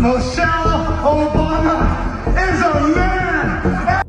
Michelle Obama is a man.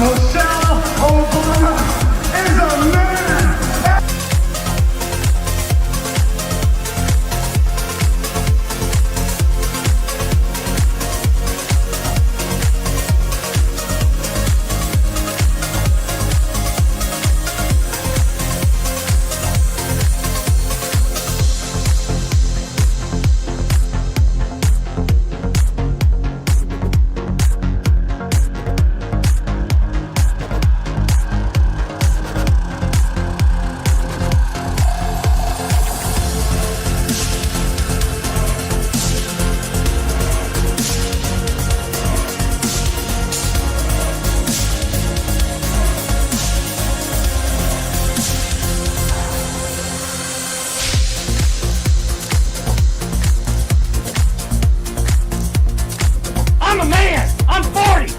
Michelle Obama is a man. I'm a man! I'm 40!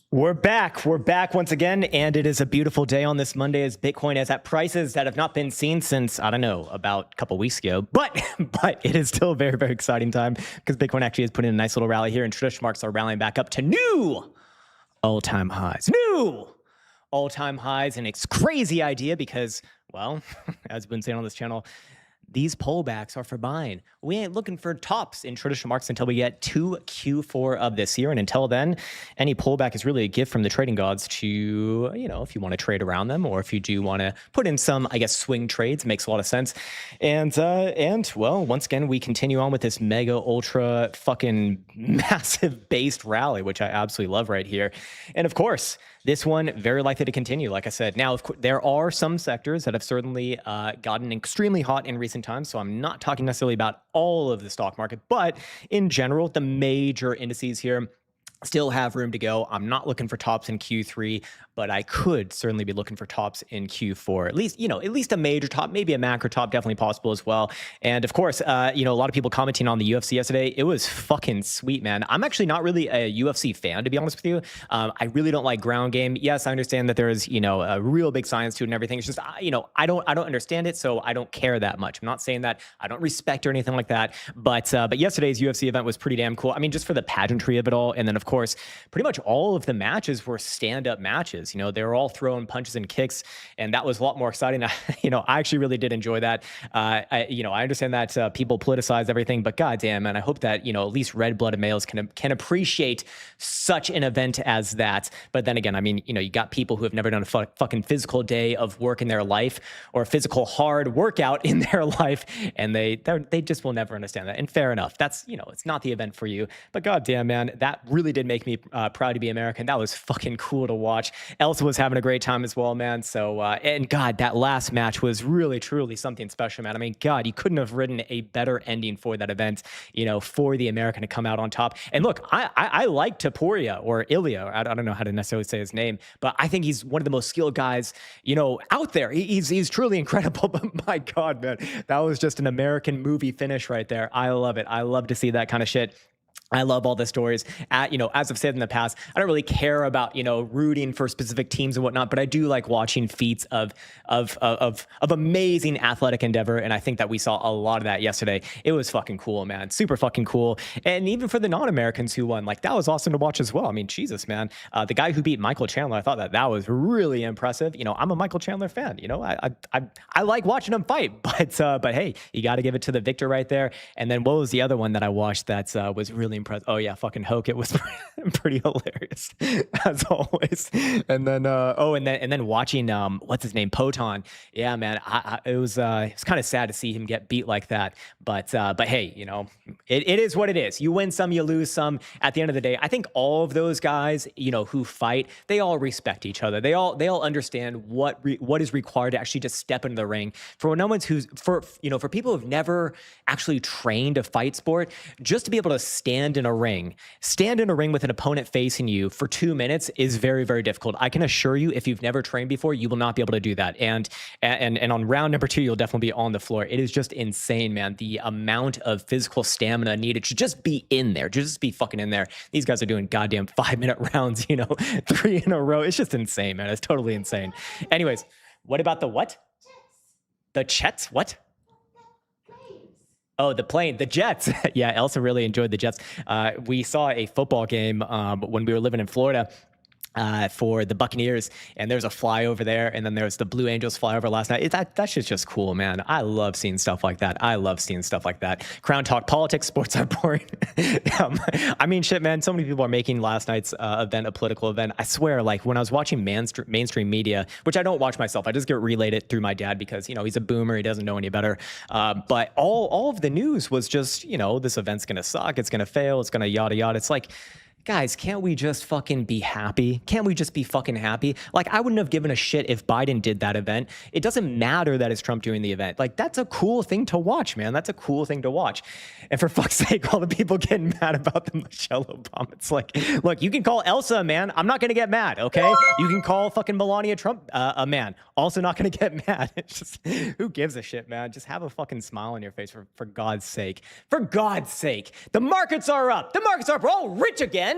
We're back. We're back once again, and it is a beautiful day on this Monday as Bitcoin is at prices that have not been seen since, I don't know, about a couple weeks ago. But it is still a very, very exciting time because Bitcoin actually has put in a nice little rally here, and traditional markets are rallying back up to new all-time highs. New all-time highs, and it's a crazy idea because, well, as we've been saying on this channel, these pullbacks are for buying. We ain't looking for tops in traditional markets until we get to Q4 of this year. And until then, any pullback is really a gift from the trading gods to, you know, if you want to trade around them or if you do want to put in some, I guess, swing trades, makes a lot of sense. And well, once again, we continue on with this mega ultra fucking massive based rally, which I absolutely love right here. And of course, this one very likely to continue, like I said. Now, of course, there are some sectors that have certainly gotten extremely hot in recent times, so I'm not talking necessarily about all of the stock market, but in general, the major indices here still have room to go. I'm not looking for tops in Q3, but I could certainly be looking for tops in Q4. At least, you know, at least a major top, maybe a macro top, definitely possible as well. And of course, you know, a lot of people commenting on the UFC yesterday. It was fucking sweet, man. I'm actually not really a UFC fan, to be honest with you. I really don't like ground game. Yes, I understand that there is, you know, a real big science to it and everything. It's just, you know, I don't understand it, so I don't care that much. I'm not saying that I don't respect or anything like that, but yesterday's UFC event was pretty damn cool. I mean, just for the pageantry of it all, and then of course, pretty much all of the matches were stand-up matches. You know, they were all throwing punches and kicks, and that was a lot more exciting. You know, I actually really did enjoy that. You know, I understand that people politicize everything, but goddamn, man, I hope that, you know, at least red-blooded males can appreciate such an event as that. But then again, I mean, you know, you got people who have never done a fucking physical day of work in their life or a physical hard workout in their life, and they just will never understand that. And fair enough. That's, you know, it's not the event for you. But goddamn, man, that really did make me proud to be American. That was fucking cool to watch. Elsa was having a great time as well, man. So, and God, that last match was really, truly something special, man. I mean, God, you couldn't have written a better ending for that event, you know, for the American to come out on top. And look, I like Taporia or Ilya. I don't know how to necessarily say his name, but I think he's one of the most skilled guys, you know, out there. He's truly incredible. But my God, man, that was just an American movie finish right there. I love it. I love to see that kind of shit. I love all the stories. You know, as I've said in the past, I don't really care about, you know, rooting for specific teams and whatnot, but I do like watching feats of amazing athletic endeavor, and I think that we saw a lot of that yesterday. It was fucking cool, man. Super fucking cool. And even for the non-Americans who won, like, that was awesome to watch as well. I mean, Jesus, man. The guy who beat Michael Chandler, I thought that was really impressive. You know, I'm a Michael Chandler fan. You know, I like watching him fight, but hey, you got to give it to the victor right there. And then what was the other one that I watched that was really impressive? Oh yeah, fucking Hoke. It was pretty hilarious as always. And then and then watching what's his name, Poton. Yeah, man, it was kind of sad to see him get beat like that. But hey, you know, It is what it is. You win some, you lose some. At the end of the day, I think all of those guys, who fight, they all respect each other. They all understand what is required to actually just step into the ring. For no one's for people who've never actually trained a fight sport, just to be able to stand in a ring with an opponent facing you for 2 minutes is very, very difficult. I can assure you, if you've never trained before, you will not be able to do that. And on round number 2, you'll definitely be on the floor. It is just insane, man. The amount of physical stamina needed to just be in there, just be fucking in there. These guys are doing goddamn 5-minute rounds, 3 in a row. It's just insane, man. It's totally insane. Anyways, what about the what? The Jets? What? Oh, the plane, the Jets. Yeah, Elsa really enjoyed the Jets. We saw a football game when we were living in Florida. For the Buccaneers, and there's a flyover there, and then there's the Blue Angels flyover last night. That shit's just cool, man. I love seeing stuff like that. Krown talk, politics, sports are boring. I mean, shit, man. So many people are making last night's event a political event. I swear, like when I was watching mainstream media, which I don't watch myself, I just get relayed it through my dad because he's a boomer, he doesn't know any better. But all of the news was just this event's gonna suck, it's gonna fail, it's gonna yada yada. It's like, guys, can't we just fucking be happy? Can't we just be fucking happy? Like, I wouldn't have given a shit if Biden did that event. It doesn't matter that it's Trump doing the event. Like, that's a cool thing to watch, man. That's a cool thing to watch. And for fuck's sake, all the people getting mad about the Michelle Obama. It's like, look, you can call Elsa a man. I'm not going to get mad, okay? You can call fucking Melania Trump a man. Also not going to get mad. It's just, who gives a shit, man? Just have a fucking smile on your face for God's sake. For God's sake. The markets are up. We're all rich again.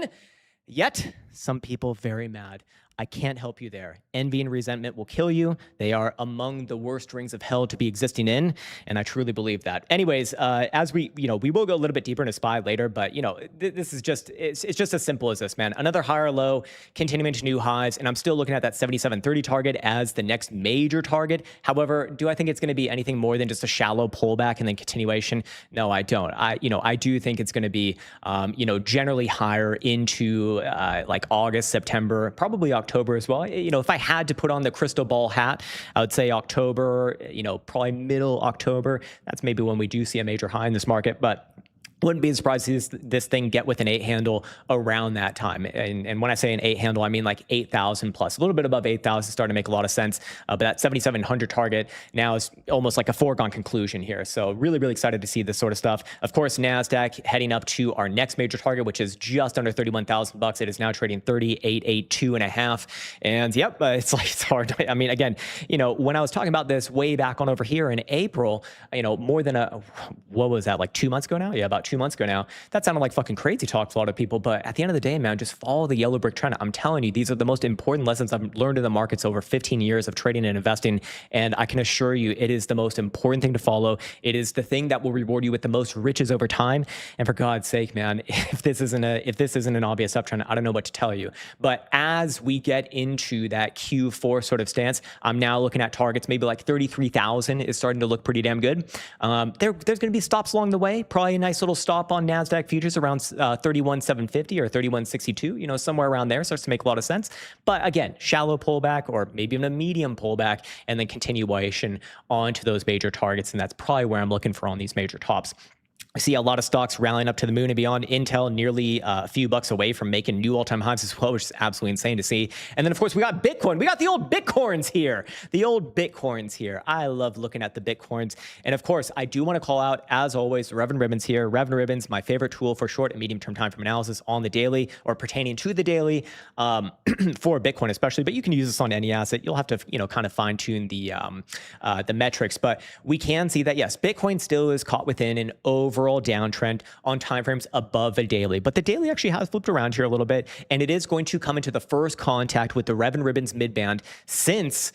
Yet, some people very mad. I can't help you there. Envy and resentment will kill you. They are among the worst rings of hell to be existing in, and I truly believe that. Anyways, as we will go a little bit deeper into SPY later, but this is just it's just as simple as this, man. Another higher low, continuing to new highs, and I'm still looking at that 77.30 target as the next major target. However, do I think it's going to be anything more than just a shallow pullback and then continuation? No, I don't. I do think it's going to be generally higher into like August, September, probably October as well. If I had to put on the crystal ball hat, I would say October, probably middle October. That's maybe when we do see a major high in this market, but wouldn't be surprised to see this thing get with an 8 handle around that time. And when I say an 8 handle, I mean like 8,000 plus. A little bit above 8,000 starting to make a lot of sense. But that 7,700 target now is almost like a foregone conclusion here. So really, really excited to see this sort of stuff. Of course, NASDAQ heading up to our next major target, which is just under 31,000 bucks. It is now trading 3882.5. And yep, it's hard. I mean, again, when I was talking about this way back on over here in April, more than what was that, like 2 months ago now? Yeah, about 2 months ago now. That sounded like fucking crazy talk to a lot of people, but at the end of the day, man, just follow the yellow brick trend. I'm telling you, these are the most important lessons I've learned in the markets over 15 years of trading and investing, and I can assure you it is the most important thing to follow. It is the thing that will reward you with the most riches over time, and for God's sake, man, if this isn't an obvious uptrend, I don't know what to tell you. But as we get into that Q4 sort of stance, I'm now looking at targets, maybe like 33,000 is starting to look pretty damn good. There's going to be stops along the way, probably a nice little stop on NASDAQ futures around 31,750 or 31,62, somewhere around there starts to make a lot of sense. But again, shallow pullback or maybe even a medium pullback and then continuation onto those major targets. And that's probably where I'm looking for on these major tops. I see a lot of stocks rallying up to the moon and beyond. Intel nearly a few bucks away from making new all-time highs as well, which is absolutely insane to see. And then, of course, we got Bitcoin. We got the old Bitcoins here. I love looking at the Bitcoins. And, of course, I do want to call out, as always, Rev and Ribbons here. Rev and Ribbons, my favorite tool for short and medium-term time frame analysis on the daily or pertaining to the daily for Bitcoin especially. But you can use this on any asset. You'll have to, kind of fine-tune the metrics. But we can see that, yes, Bitcoin still is caught within an overall downtrend on timeframes above the daily, but the daily actually has flipped around here a little bit, and it is going to come into the first contact with the Rev and Ribbons midband since,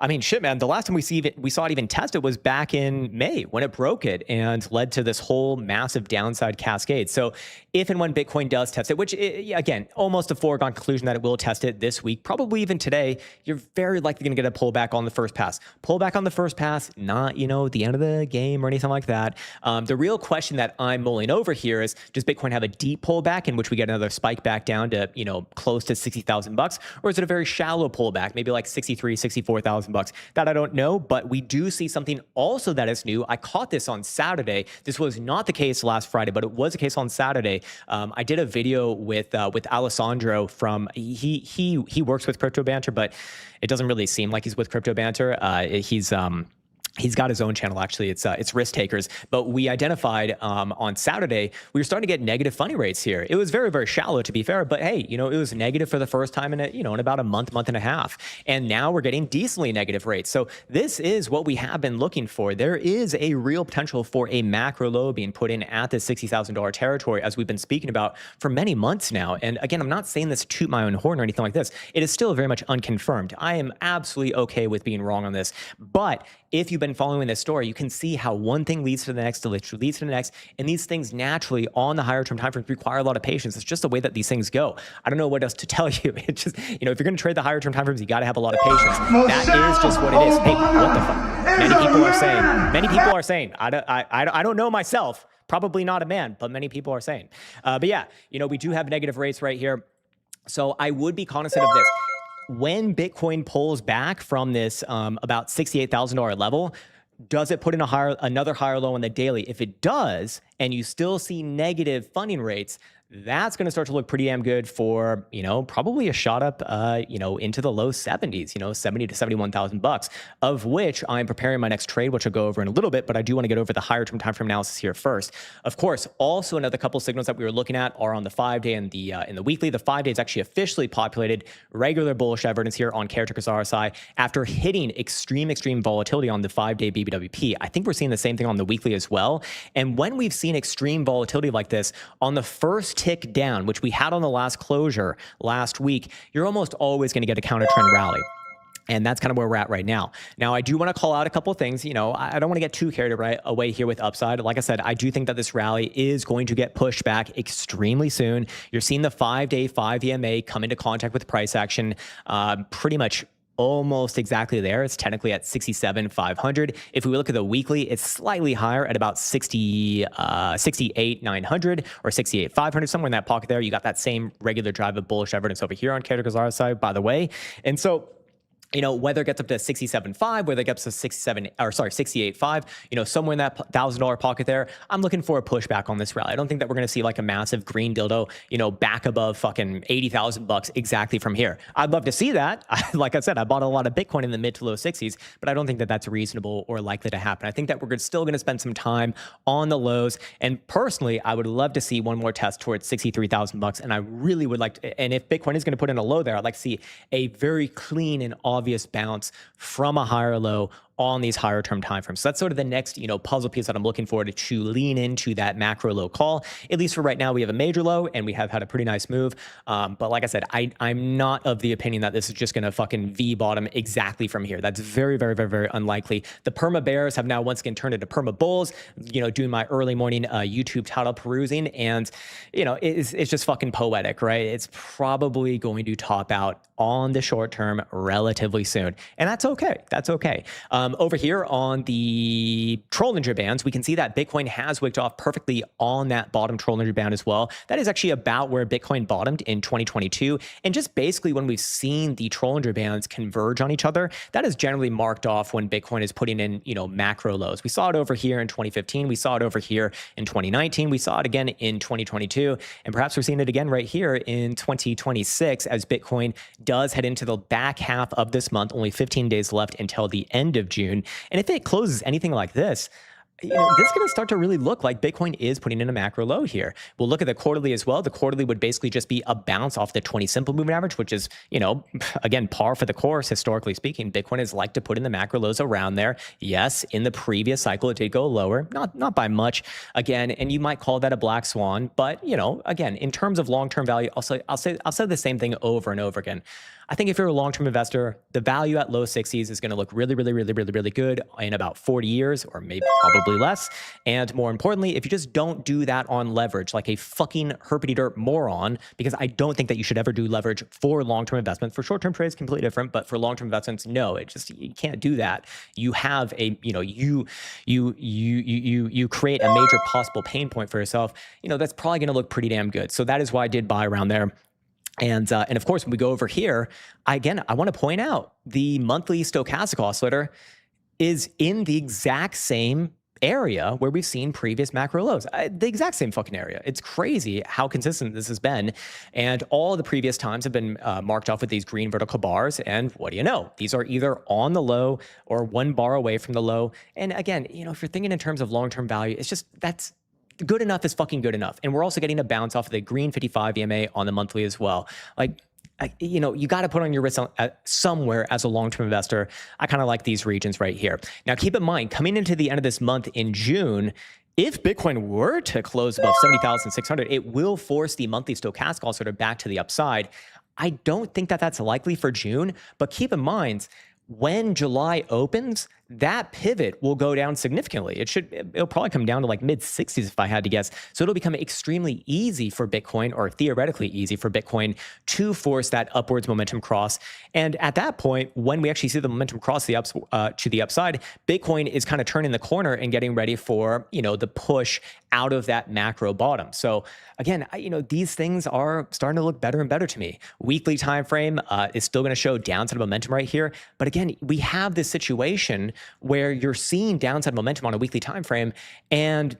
I mean, shit, man, the last time we saw it even tested was back in May when it broke it and led to this whole massive downside cascade. So if and when Bitcoin does test it, which, again, almost a foregone conclusion that it will test it this week, probably even today, you're very likely going to get a pullback on the first pass. Pullback on the first pass, not, the end of the game or anything like that. The real question that I'm mulling over here is, does Bitcoin have a deep pullback in which we get another spike back down to, close to 60,000 bucks? Or is it a very shallow pullback, maybe like 63, 64,000? $100,000 bucks. That I don't know, but we do see something also that is new. I caught this on Saturday. This was not the case last Friday, but it was the case on Saturday. I did a video with Alessandro from he works with Crypto Banter, but it doesn't really seem like he's with Crypto Banter. He's got his own channel, actually. It's Risk Takers. But we identified on Saturday, we were starting to get negative funding rates here. It was very, very shallow, to be fair. But hey, it was negative for the first time in about a month and a half. And now we're getting decently negative rates. So this is what we have been looking for. There is a real potential for a macro low being put in at the $60,000 territory, as we've been speaking about for many months now. And again, I'm not saying this to toot my own horn or anything like this. It is still very much unconfirmed. I am absolutely okay with being wrong on this. But if you've been following this story, you can see how one thing leads to the next, leads to the next, and these things naturally on the higher term timeframes require a lot of patience. It's just the way that these things go. I don't know what else to tell you. It's just, if you're going to trade the higher term timeframes, you got to have a lot of patience. That is just what it is. Hey, what the fuck? Many people are saying, I don't know myself, probably not a man, but many people are saying. But yeah, we do have negative rates right here. So I would be cognizant of this. When Bitcoin pulls back from this about $68,000 level, does it put in another higher low on the daily? If it does, and you still see negative funding rates, that's going to start to look pretty damn good for, probably a shot up, into the low 70s, 70 to 71,000 bucks, of which I'm preparing my next trade, which I'll go over in a little bit, but I do want to get over the higher term time frame analysis here first. Of course, also another couple signals that we were looking at are on the 5-day and the weekly. The 5-day is actually officially populated regular bullish evidence here on character RSI after hitting extreme volatility on the 5-day BBWP. I think we're seeing the same thing on the weekly as well. And when we've seen extreme volatility like this on the first tick down, which we had on the last closure last week, you're almost always going to get a counter trend rally. And that's kind of where we're at right now. Now, I do want to call out a couple of things. I don't want to get too carried away here with upside. Like I said, I do think that this rally is going to get pushed back extremely soon. You're seeing the 5-day 5 EMA come into contact with price action pretty much almost exactly there. It's technically at 67,500. If we look at the weekly, it's slightly higher at about 68,900 or 68,500, somewhere in that pocket there. You got that same regular drive of bullish evidence over here on character RSI, by the way. And so, whether it gets up to 67.5, whether it gets to 68.5, somewhere in that $1,000 pocket there, I'm looking for a pushback on this rally. I don't think that we're going to see like a massive green dildo, back above fucking 80,000 bucks exactly from here. I'd love to see that. Like I said, I bought a lot of Bitcoin in the mid to low 60s, but I don't think that that's reasonable or likely to happen. I think that we're still going to spend some time on the lows. And personally, I would love to see one more test towards 63,000 bucks. And I really would like to, and if Bitcoin is going to put in a low there, I'd like to see a very clean and obvious bounce from a higher low on these higher term timeframes. So that's sort of the next, puzzle piece that I'm looking for to lean into that macro low call. At least for right now, we have a major low and we have had a pretty nice move. But like I said, I'm not of the opinion that this is just going to fucking V bottom exactly from here. That's very, very, very, very unlikely. The perma bears have now once again turned into perma bulls, doing my early morning YouTube title perusing. And, it's just fucking poetic, right? It's probably going to top out on the short term relatively soon. And that's okay. That's okay. Over here on the Trollinger bands, we can see that Bitcoin has wicked off perfectly on that bottom Trollinger band as well. That is actually about where Bitcoin bottomed in 2022. And just basically when we've seen the Trollinger bands converge on each other, that is generally marked off when Bitcoin is putting in, macro lows. We saw it over here in 2015. We saw it over here in 2019. We saw it again in 2022. And perhaps we're seeing it again right here in 2026 as Bitcoin does head into the back half of this month, only 15 days left until the end of June. And if it closes anything like this, this is going to start to really look like Bitcoin is putting in a macro low here. We'll look at the quarterly as well. The quarterly would basically just be a bounce off the 20 simple moving average, which is, again, par for the course, historically speaking. Bitcoin is like to put in the macro lows around there. Yes, in the previous cycle, it did go lower, not by much, again, and you might call that a black swan. But, again, in terms of long-term value, I'll say the same thing over and over again. I think if you're a long-term investor, the value at low 60s is going to look really, really, really, really, really good in about 40 years or maybe probably less. And more importantly, if you just don't do that on leverage like a fucking herpity-derp moron, because I don't think that you should ever do leverage for long-term investments. For short-term trades, completely different, but for long-term investments, no, you can't do that. You have a, you create a major possible pain point for yourself. That's probably going to look pretty damn good. So that is why I did buy around there. And of course, when we go over here, I want to point out the monthly stochastic oscillator is in the exact same area where we've seen previous macro lows, the exact same fucking area. It's crazy how consistent this has been. And all the previous times have been marked off with these green vertical bars. And what do you know? These are either on the low or one bar away from the low. And again, if you're thinking in terms of long-term value, it's just, that's good enough is fucking good enough. And we're also getting a bounce off of the green 55 EMA on the monthly as well. Like, you got to put on your risk somewhere as a long-term investor. I kind of like these regions right here. Now, keep in mind, coming into the end of this month in June, if Bitcoin were to close above 70,600, it will force the monthly stochastic oscillator back to the upside. I don't think that that's likely for June, but keep in mind, when July opens, that pivot will go down significantly. It'll probably come down to like mid 60s if I had to guess. So it'll become extremely easy for Bitcoin, or theoretically easy for Bitcoin, to force that upwards momentum cross. And at that point, when we actually see the momentum cross to the upside, Bitcoin is kind of turning the corner and getting ready for, the push out of that macro bottom. So again, these things are starting to look better and better to me. Weekly time frame is still going to show downside momentum right here. But again, we have this situation where you're seeing downside momentum on a weekly time frame, and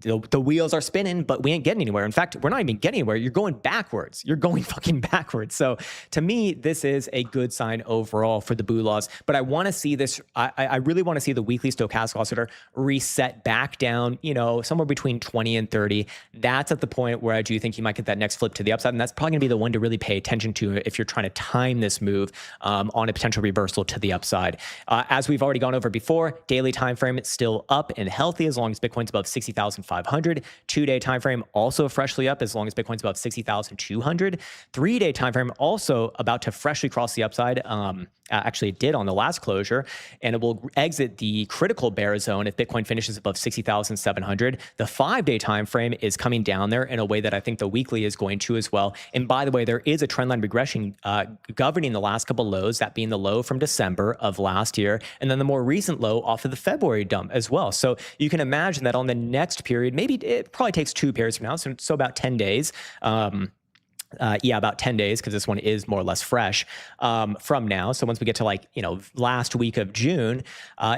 the wheels are spinning, but we ain't getting anywhere. In fact, we're not even getting anywhere. You're going backwards. You're going fucking backwards. So to me, this is a good sign overall for the BULAs. But I want to see this. I really want to see the weekly stochastic oscillator reset back down, somewhere between 20 and 30. That's at the point where I do think you might get that next flip to the upside. And that's probably going to be the one to really pay attention to if you're trying to time this move on a potential reversal to the upside. As we've already gone over before, daily time frame, it's still up and healthy as long as Bitcoin's above 60,500. 2-day time frame also freshly up as long as Bitcoin's above 60,200. 3-day time frame also about to freshly cross the upside. Actually, it did on the last closure, and it will exit the critical bear zone if Bitcoin finishes above 60,700. The 5-day time frame is coming down there in a way that I think the weekly is going to as well. And by the way, there is a trendline regression governing the last couple lows, that being the low from December of last year, and then the more recent low off of the February dump as well. So you can imagine that on the next period, maybe it probably takes 2 periods from now, so about 10 days. About 10 days, because this one is more or less fresh from now. So once we get to last week of June,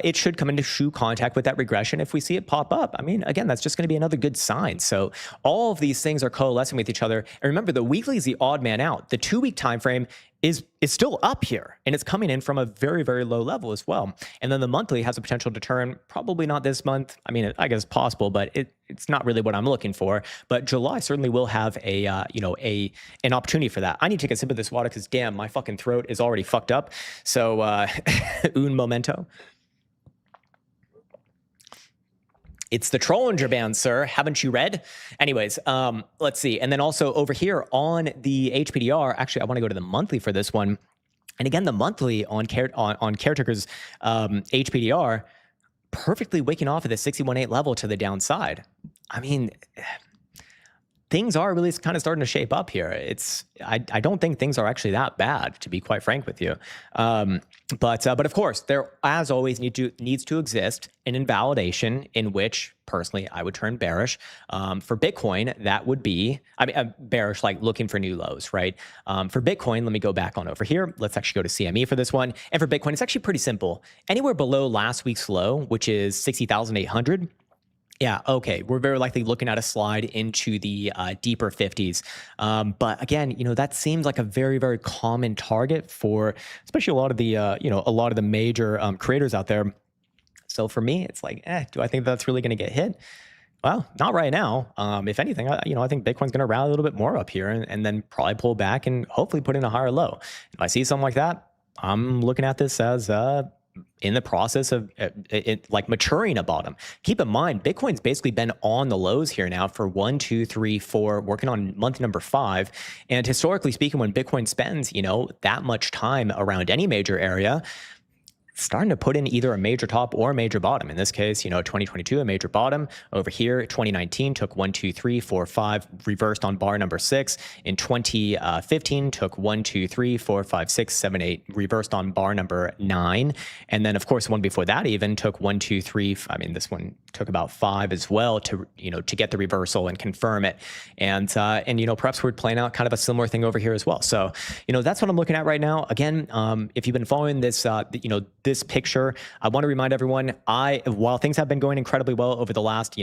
it should come into true contact with that regression. If we see it pop up, again, that's just going to be another good sign. So all of these things are coalescing with each other. And remember, the weekly is the odd man out. The 2-week time frame is still up here, and it's coming in from a very, very low level as well. And then the monthly has a potential to turn, probably not this month. I guess possible, but it's not really what I'm looking for. But July certainly will have an opportunity for that. I need to take a sip of this water because damn, my fucking throat is already fucked up. So un momento. It's the Trollinger Band, sir. Haven't you read? Anyways, let's see. And then also over here on the HPDR, actually, I want to go to the monthly for this one. And again, the monthly on Caretakers HPDR, perfectly waking off at the 61.8 level to the downside. Things are really kind of starting to shape up here. I don't think things are actually that bad, to be quite frank with you. But of course, there, as always, needs to exist an invalidation in which, personally, I would turn bearish. For Bitcoin, that would be, bearish, like looking for new lows, right? For Bitcoin, let me go back on over here. Let's actually go to CME for this one. And for Bitcoin, it's actually pretty simple. Anywhere below last week's low, which is 60,800, yeah, okay, we're very likely looking at a slide into the deeper 50s. But again, that seems like a very, very common target for especially a lot of the major creators out there. So for me, it's like, do I think that's really going to get hit? Well, not right now. If anything, I think Bitcoin's going to rally a little bit more up here and then probably pull back and hopefully put in a higher low. If I see something like that, I'm looking at this as in the process of maturing a bottom. Keep in mind, Bitcoin's basically been on the lows here now for 1, 2, 3, 4, working on month number 5. And historically speaking, when Bitcoin spends, that much time around any major area, starting to put in either a major top or a major bottom. In this case, 2022, a major bottom. Over here, 2019 took 1, 2, 3, 4, 5, reversed on bar number 6. In 2015, took 1, 2, 3, 4, 5, 6, 7, 8, reversed on bar number 9. And then, of course, one before that even took 1, 2, 3. I mean, this one took about 5 as well to get the reversal and confirm it. And perhaps we're playing out kind of a similar thing over here as well. So, that's what I'm looking at right now. Again, if you've been following this, this picture, I want to remind everyone, while things have been going incredibly well over the last,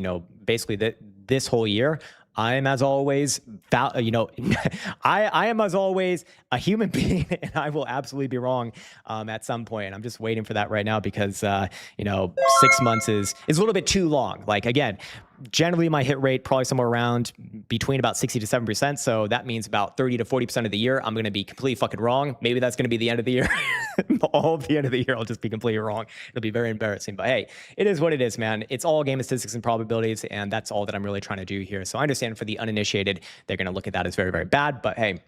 basically this whole year, I am as always, I am as always a human being, and I will absolutely be wrong at some point. I'm just waiting for that right now because 6 months is a little bit too long. Like, again, generally my hit rate probably somewhere around between about 60 to 7%. So that means about 30 to 40% of the year, I'm going to be completely fucking wrong. Maybe that's going to be the end of the year. All of the end of the year, I'll just be completely wrong. It'll be very embarrassing. But hey, it is what it is, man. It's all game of statistics and probabilities, and that's all that I'm really trying to do here. So I understand for the uninitiated, they're going to look at that as very, very bad. But hey,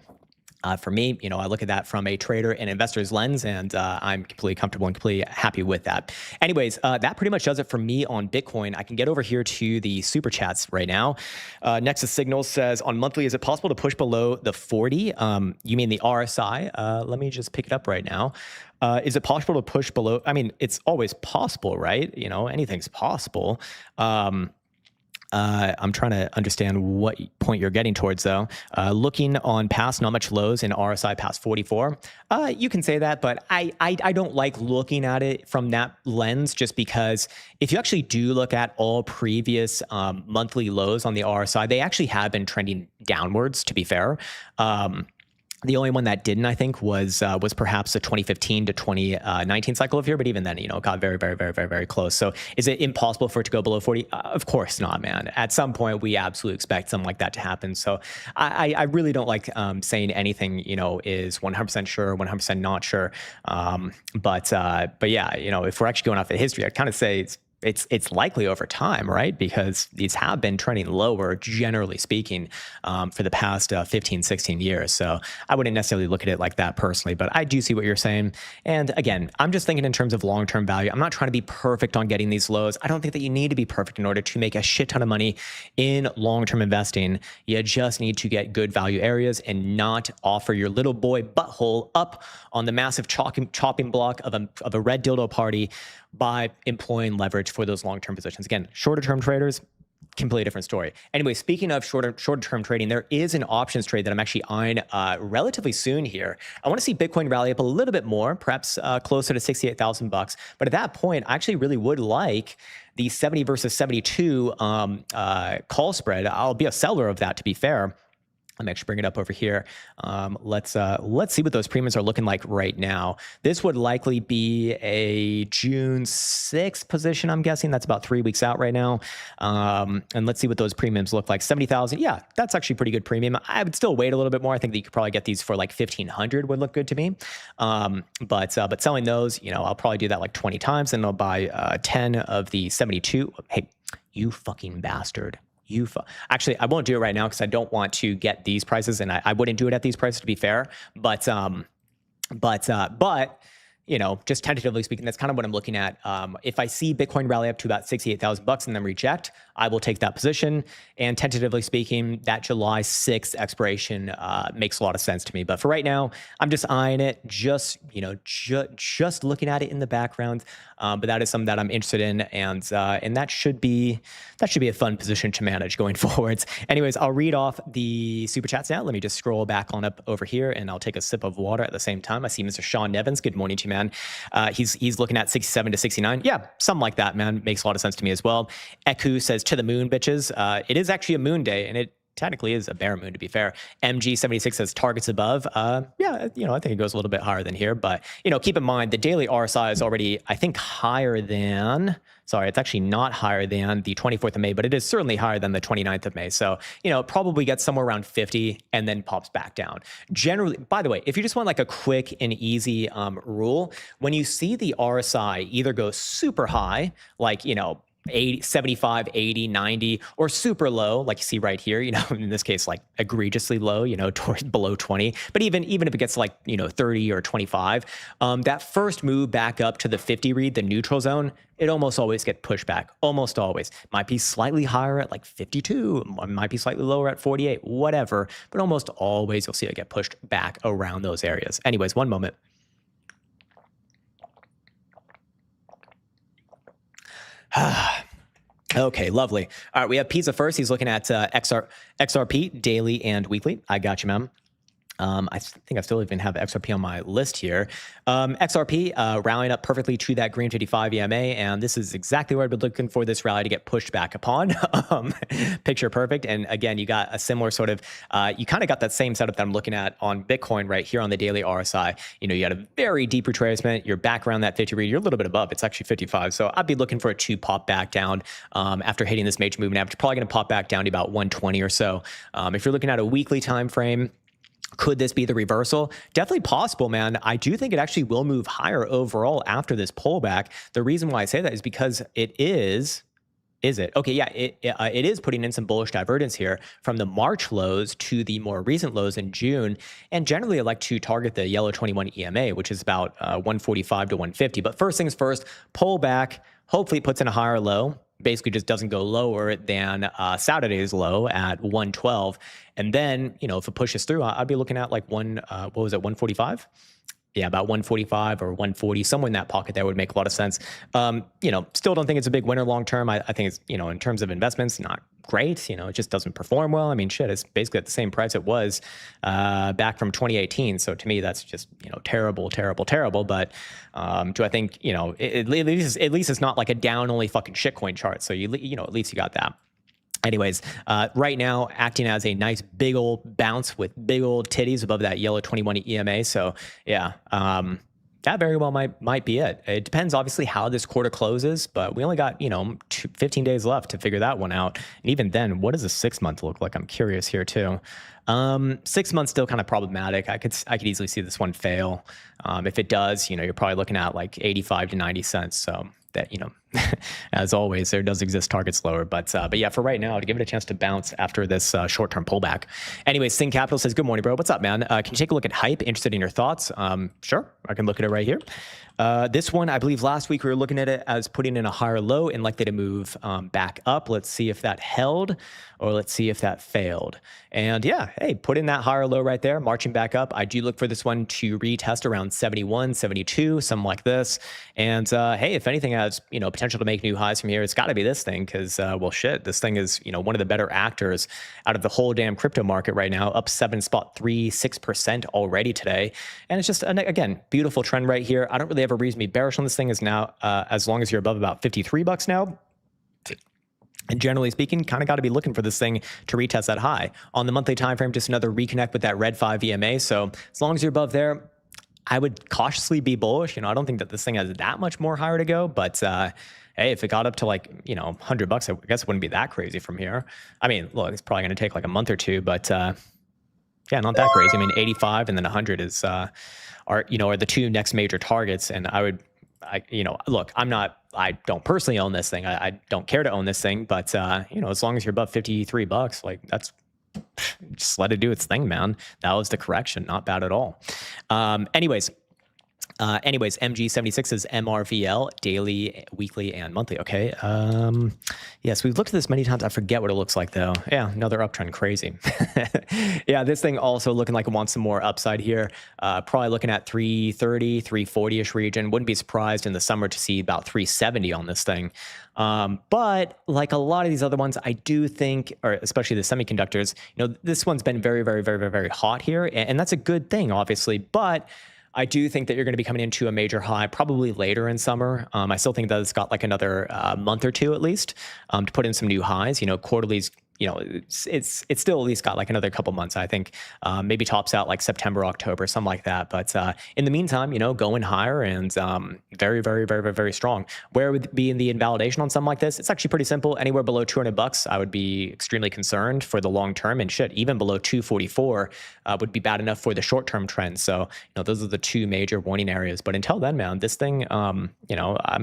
for me, I look at that from a trader and investor's lens, and I'm completely comfortable and completely happy with that. Anyways, that pretty much does it for me on Bitcoin. I can get over here to the super chats right now. Nexus Signals says, on monthly, is it possible to push below the 40? You mean the RSI? Let me just pick it up right now. Is it possible to push below? I mean, it's always possible, right? Anything's possible. I'm trying to understand what point you're getting towards, though. Looking on past not much lows in RSI past 44. You can say that, but I don't like looking at it from that lens, just because if you actually do look at all previous monthly lows on the RSI, they actually have been trending downwards, to be fair. The only one that didn't, I think, was perhaps the 2015 to 2019 cycle of here. But even then, it got very, very, very, very, very close. So is it impossible for it to go below 40? Of course not, man. At some point, we absolutely expect something like that to happen. So I really don't like saying anything, is 100% sure, 100% not sure. But yeah, if we're actually going off of history, I'd kind of say it's likely over time, right? Because these have been trending lower, generally speaking, for the past 15, 16 years. So I wouldn't necessarily look at it like that personally, but I do see what you're saying. And again, I'm just thinking in terms of long-term value. I'm not trying to be perfect on getting these lows. I don't think that you need to be perfect in order to make a shit ton of money in long-term investing. You just need to get good value areas and not offer your little boy butthole up on the massive chopping block of a red dildo party by employing leverage for those long-term positions. Again, shorter-term traders, completely different story. Anyway, speaking of shorter-term trading, there is an options trade that I'm actually eyeing relatively soon here. I want to see Bitcoin rally up a little bit more, perhaps closer to 68,000 bucks. But at that point, I actually really would like the 70 versus 72 call spread. I'll be a seller of that, to be fair. Let me actually bring it up over here. Let's see what those premiums are looking like right now. This would likely be a June 6th position, I'm guessing. That's about 3 weeks out right now. And let's see what those premiums look like. 70,000. Yeah, that's actually pretty good premium. I would still wait a little bit more. I think that you could probably get these for like 1,500 would look good to me. But selling those, I'll probably do that like 20 times, and I'll buy 10 of the 72. Hey, you fucking bastard. Actually, I won't do it right now because I don't want to get these prices, and I wouldn't do it at these prices, to be fair. But just tentatively speaking, that's kind of what I'm looking at. If I see Bitcoin rally up to about 68,000 bucks and then reject, I will take that position. And tentatively speaking, that July 6th expiration makes a lot of sense to me. But for right now, I'm just eyeing it, just looking at it in the background. But that is something that I'm interested in, and that should be a fun position to manage going forwards. Anyways, I'll read off the super chats now. Let me just scroll back on up over here, and I'll take a sip of water at the same time. I see Mr. Sean Nevins. Good morning to you, man. He's looking at 67 to 69. Yeah, something like that, man. Makes a lot of sense to me as well. Eku says, to the moon, bitches. It is actually a moon day, and it technically is a bare moon, to be fair. MG76 says targets above. Yeah, I think it goes a little bit higher than here, but keep in mind the daily RSI is already, I think, higher than, sorry, it's actually not higher than the 24th of May, but it is certainly higher than the 29th of May. So, it probably gets somewhere around 50 and then pops back down. Generally, by the way, if you just want like a quick and easy rule, when you see the RSI either go super high, like, 80, 75, 80, 90, or super low, like you see right here, in this case, like egregiously low, towards below 20. But even if it gets like, 30 or 25, that first move back up to the 50 read, the neutral zone, it almost always get pushed back. Almost always. Might be slightly higher at like 52, might be slightly lower at 48, whatever. But almost always you'll see it get pushed back around those areas. Anyways, one moment. Okay, lovely. All right, we have Pizza first. He's looking at XRP daily and weekly. I got you, ma'am. I think I still even have XRP on my list here. XRP rallying up perfectly to that green 55 EMA, and this is exactly where I've been looking for this rally to get pushed back upon. Picture perfect. And again, you got a similar sort of, you kind of got that same setup that I'm looking at on Bitcoin right here on the daily RSI. You got a very deep retracement. You're back around that 50 read. You're a little bit above. It's actually 55. So I'd be looking for it to pop back down after hitting this major movement average. Probably going to pop back down to about 120 or so. If you're looking at a weekly time frame, could this be the reversal? Definitely possible, man. I do think it actually will move higher overall after this pullback. The reason why I say that is because it is it? Okay, yeah, it is putting in some bullish divergence here from the March lows to the more recent lows in June. And generally, I like to target the yellow 21 EMA, which is about 145 to 150. But first things first, pull back. Hopefully it puts in a higher low. Basically just doesn't go lower than Saturday's low at 112. And then, if it pushes through, I'd be looking at like 145? Yeah, about 145 or 140, somewhere in that pocket there would make a lot of sense. Still don't think it's a big winner long term. I think it's, in terms of investments, not great. It just doesn't perform well. I mean, shit, it's basically at the same price it was back from 2018. So to me, that's just, terrible, terrible, terrible. But do I think, at least it's not like a down only fucking shitcoin chart. So at least you got that. Anyways, right now acting as a nice big old bounce with big old titties above that yellow 21 EMA. So yeah, that very well might be it. It depends obviously how this quarter closes, but we only got 15 days left to figure that one out. And even then, what does a 6 month look like? I'm curious here too. 6 months still kind of problematic. I could easily see this one fail. If it does, you're probably looking at like 85 to 90 cents. So that, as always, there does exist targets lower, but yeah, for right now, to give it a chance to bounce after this short-term pullback. Anyways, Sing Capital says, good morning, bro. What's up, man? Can you take a look at Hype? Interested in your thoughts? Sure, I can look at it right here. This one, I believe last week we were looking at it as putting in a higher low and likely to move back up. Let's see if that held or let's see if that failed. And yeah, hey, put in that higher low right there, marching back up. I do look for this one to retest around 71, 72, something like this. And hey, if anything has, potential to make new highs from here, it's got to be this thing because, well, shit, this thing is, one of the better actors out of the whole damn crypto market right now, up 7.36% already today. And it's just, again, beautiful trend right here. I don't really have a reason to be bearish on this thing is now, as long as you're above about 53 bucks now. And generally speaking, kind of got to be looking for this thing to retest that high. On the monthly time frame, just another reconnect with that red 5 EMA. So as long as you're above there, I would cautiously be bullish. I don't think that this thing has that much more higher to go, but hey, if it got up to like, $100, I guess it wouldn't be that crazy from here. I mean, look, it's probably going to take like a month or two, but yeah, not that crazy. I mean, 85 and then 100 is are the two next major targets. And look, I don't personally own this thing. I don't care to own this thing, but as long as you're above 53 bucks, like that's, just let it do its thing, man. That was the correction. Not bad at all. Anyways, MG76 is MRVL, daily, weekly, and monthly. Okay. Yes, we've looked at this many times. I forget what it looks like, though. Yeah, another uptrend. Crazy. Yeah, this thing also looking like it wants some more upside here. Probably looking at 330, 340-ish region. Wouldn't be surprised in the summer to see about 370 on this thing. But like a lot of these other ones, I do think, or especially the semiconductors, this one's been very, very, very, very, very hot here. And that's a good thing, obviously. But I do think that you're going to be coming into a major high probably later in summer. I still think that it's got like another month or two at least to put in some new highs. Quarterlies, it's still at least got like another couple months. I think maybe tops out like September, October, something like that. But in the meantime, going higher and very, very, very, very, very strong. Where would be in the invalidation on something like this? It's actually pretty simple. Anywhere below $200, I would be extremely concerned for the long term, and shit, even below 244 would be bad enough for the short term trend. So those are the two major warning areas. But until then, man, this thing, I'm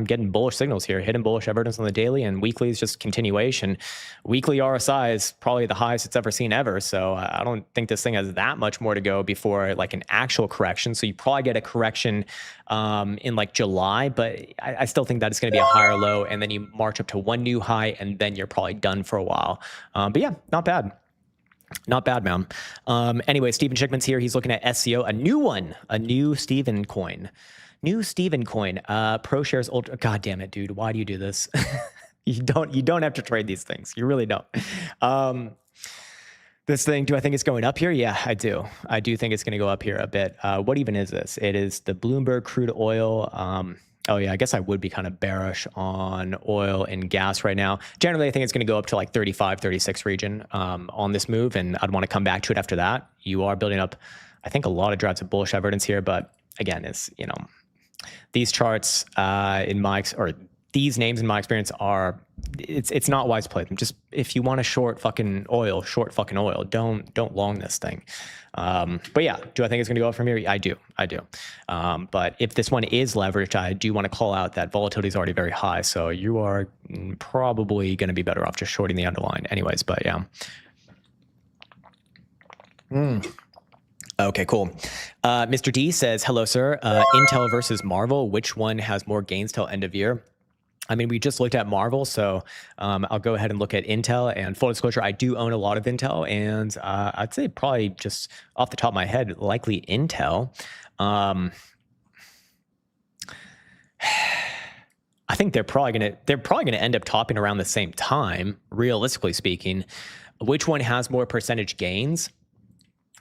getting bullish signals here, hidden bullish evidence on the daily, and weekly is just continuation. Weekly RSI is probably the highest it's ever seen ever. So I don't think this thing has that much more to go before like an actual correction. So you probably get a correction in like July, but I still think that it's going to be a higher low, and then you march up to one new high, and then you're probably done for a while. But yeah, not bad. Not bad, man. Anyway, Steven Schickman's here. He's looking at SEO, a new one, a new Steven coin. New Steven coin, ProShares Ultra. God damn it, dude. Why do you do this? You don't have to trade these things. You really don't. This thing, do I think it's going up here? Yeah, I do. I do think it's going to go up here a bit. What even is this? It is the Bloomberg crude oil. Oh yeah, I guess I would be kind of bearish on oil and gas right now. Generally, I think it's going to go up to like 35, 36 region on this move, and I'd want to come back to it after that. You are building up, I think, a lot of drives of bullish evidence here, but again, it's these charts these names in my experience are it's not wise to play them. Just if you want to short fucking oil. Don't long this thing. But yeah, do I think it's going to go up from here? I do. But if this one is leveraged, I do want to call out that volatility is already very high. So you are probably going to be better off just shorting the underlying anyways. But yeah. Okay, cool. Mr. D says, hello, sir. Intel versus Marvel. Which one has more gains till end of year? I mean, we just looked at Marvel, so I'll go ahead and look at Intel. And full disclosure, I do own a lot of Intel, and I'd say probably just off the top of my head, likely Intel. I think they're probably gonna end up topping around the same time, realistically speaking. Which one has more percentage gains?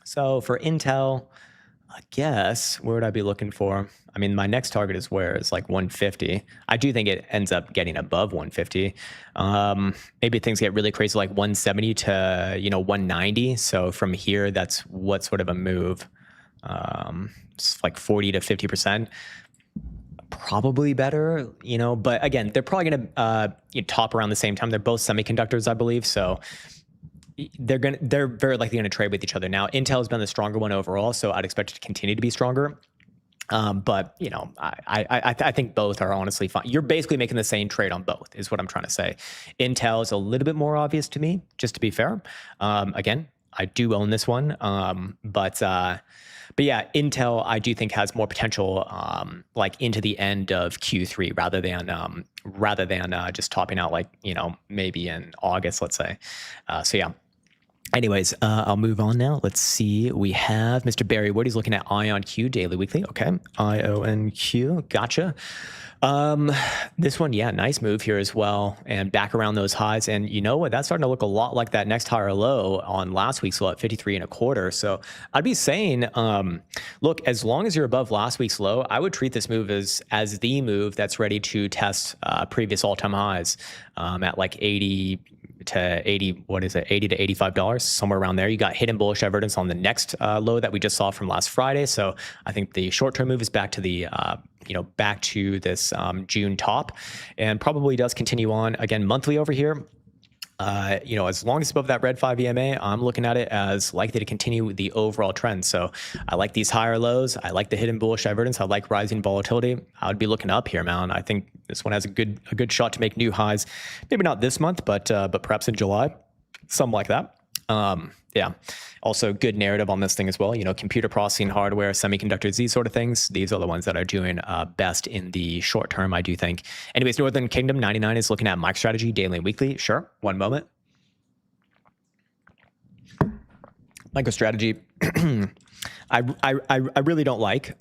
So for Intel, I guess, where would I be looking for? I mean, my next target is where? It's like 150. I do think it ends up getting above 150. Maybe things get really crazy, like 170 to 190. So from here, that's what sort of a move? It's like 40 to 50%. Probably better, But again, they're probably going to top around the same time. They're both semiconductors, I believe. So they're very likely going to trade with each other. Now, Intel has been the stronger one overall, so I'd expect it to continue to be stronger. But I think both are honestly fine. You're basically making the same trade on both, is what I'm trying to say. Intel is a little bit more obvious to me, just to be fair. Again, I do own this one, but yeah, Intel I do think has more potential, like into the end of Q3 rather than just topping out like maybe in August, let's say. So yeah. Anyways, I'll move on now. Let's see. We have Mr. Barry Wood. He's looking at IonQ daily, weekly. Okay, IONQ. Gotcha. This one, yeah, nice move here as well, and back around those highs. And you know what? That's starting to look a lot like that next higher low on last week's low at 53.25. So I'd be saying, look, as long as you're above last week's low, I would treat this move as the move that's ready to test previous all-time highs at like 80 to $85, somewhere around there. You got hidden bullish evidence on the next low that we just saw from last Friday. So I think the short-term move is back to the back to this June top, and probably does continue on again monthly over here. As long as it's above that red 5 EMA, I'm looking at it as likely to continue the overall trend. So I like these higher lows. I like the hidden bullish evidence. I like rising volatility. I would be looking up here, man. I think this one has a good shot to make new highs. Maybe not this month, but perhaps in July, something like that. Yeah. Also good narrative on this thing as well. Computer processing hardware, semiconductors, these sort of things. These are the ones that are doing best in the short term, I do think. Anyways, Northern Kingdom 99 is looking at MicroStrategy daily and weekly. Sure. One moment. MicroStrategy, I really don't like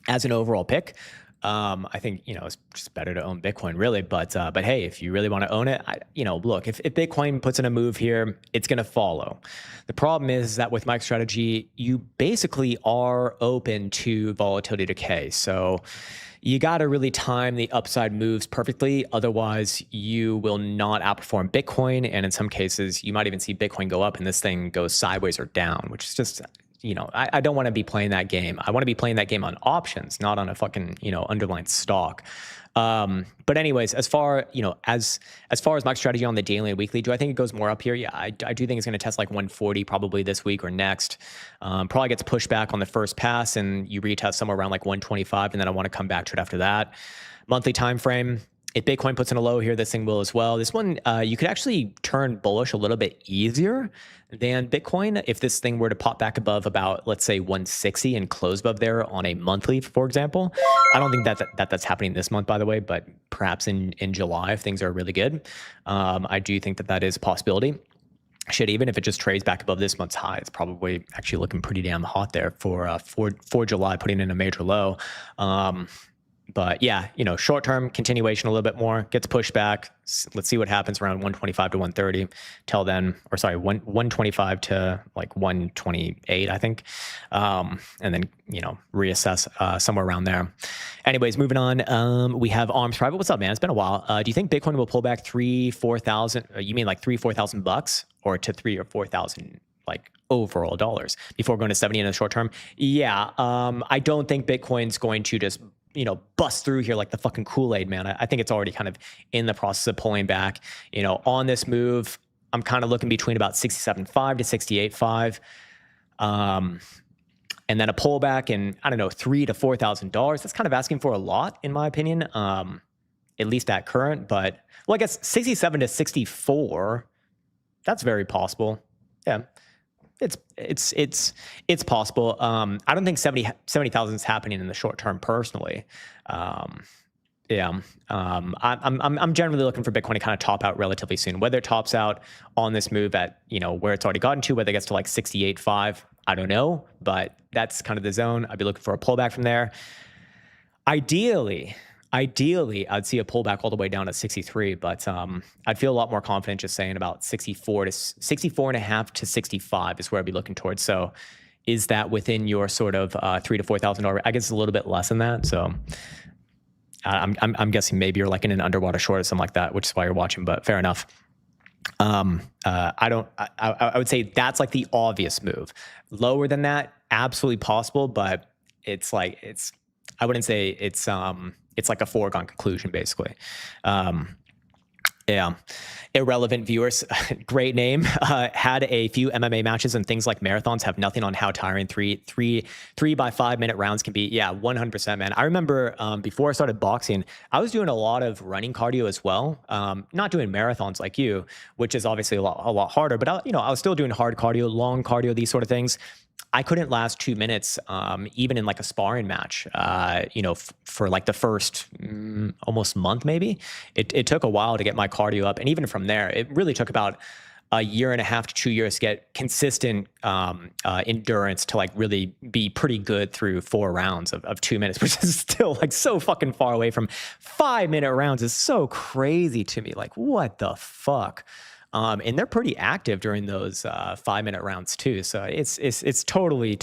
as an overall pick. I think, it's just better to own Bitcoin really. But hey, if you really want to own it, look, if Bitcoin puts in a move here, it's going to follow. The problem is that with MicroStrategy, you basically are open to volatility decay. So you got to really time the upside moves perfectly. Otherwise, you will not outperform Bitcoin. And in some cases, you might even see Bitcoin go up and this thing goes sideways or down, which is just, I don't want to be playing that game. I want to be playing that game on options, not on a fucking, underlying stock. But anyways, as far as MicroStrategy on the daily and weekly, do I think it goes more up here? Yeah, I do think it's going to test like 140 probably this week or next. Probably gets pushed back on the first pass and you retest somewhere around like 125, and then I want to come back to it after that. Monthly time frame. If Bitcoin puts in a low here, this thing will as well. This one, you could actually turn bullish a little bit easier than Bitcoin if this thing were to pop back above about, let's say, 160 and close above there on a monthly, for example. I don't think that's happening this month, by the way, but perhaps in July if things are really good. I do think that is a possibility. Shit, even if it just trades back above this month's high, it's probably actually looking pretty damn hot there for July, putting in a major low. But yeah, short term continuation a little bit more, gets pushed back. Let's see what happens around 125 to 130 till then, or sorry, 125 to like 128, I think. And then, reassess somewhere around there. Anyways, moving on. We have Arms Private. What's up, man? It's been a while. Do you think Bitcoin will pull back 3,000-4,000? You mean like 3,000-4,000 bucks, or to 3,000 or 4,000 like overall dollars before going to 70 in the short term? Yeah. I don't think Bitcoin's going to just bust through here like the fucking Kool-Aid, man. I think it's already kind of in the process of pulling back. On this move, I'm kind of looking between about 67.5 to 68.5. And then a pullback in, I don't know, $3,000 to $4,000. That's kind of asking for a lot, in my opinion, at least at current. But, well, I guess 67 to 64, that's very possible. Yeah. It's possible. I don't think 70,000 is happening in the short term personally. I'm generally looking for Bitcoin to kind of top out relatively soon. Whether it tops out on this move at, where it's already gotten to, whether it gets to like 68.5, I don't know, but that's kind of the zone. I'd be looking for a pullback from there. Ideally, I'd see a pullback all the way down to 63, but I'd feel a lot more confident just saying about 64.5 to 65 is where I'd be looking towards. So is that within your sort of $3,000 to $4,000? I guess it's a little bit less than that. So I'm guessing maybe you're like in an underwater short or something like that, which is why you're watching, but fair enough. I would say that's like the obvious move. Lower than that, absolutely possible, but I wouldn't say it's like a foregone conclusion, basically. Yeah. Irrelevant viewers, great name. Had a few MMA matches and things like marathons, have nothing on how tiring 3 by 5 minute rounds can be. Yeah, 100%, man. I remember before I started boxing, I was doing a lot of running cardio as well. Not doing marathons like you, which is obviously a lot harder, but I was still doing hard cardio, long cardio, these sort of things. I couldn't last 2 minutes, even in like a sparring match, for like the first almost month, maybe. It took a while to get my cardio up. And even from there, it really took about a year and a half to 2 years to get consistent endurance to like really be pretty good through 4 rounds of 2 minutes, which is still like so fucking far away from 5-minute rounds. Is so crazy to me. Like, what the fuck? And they're pretty active during those 5-minute rounds too. So it's totally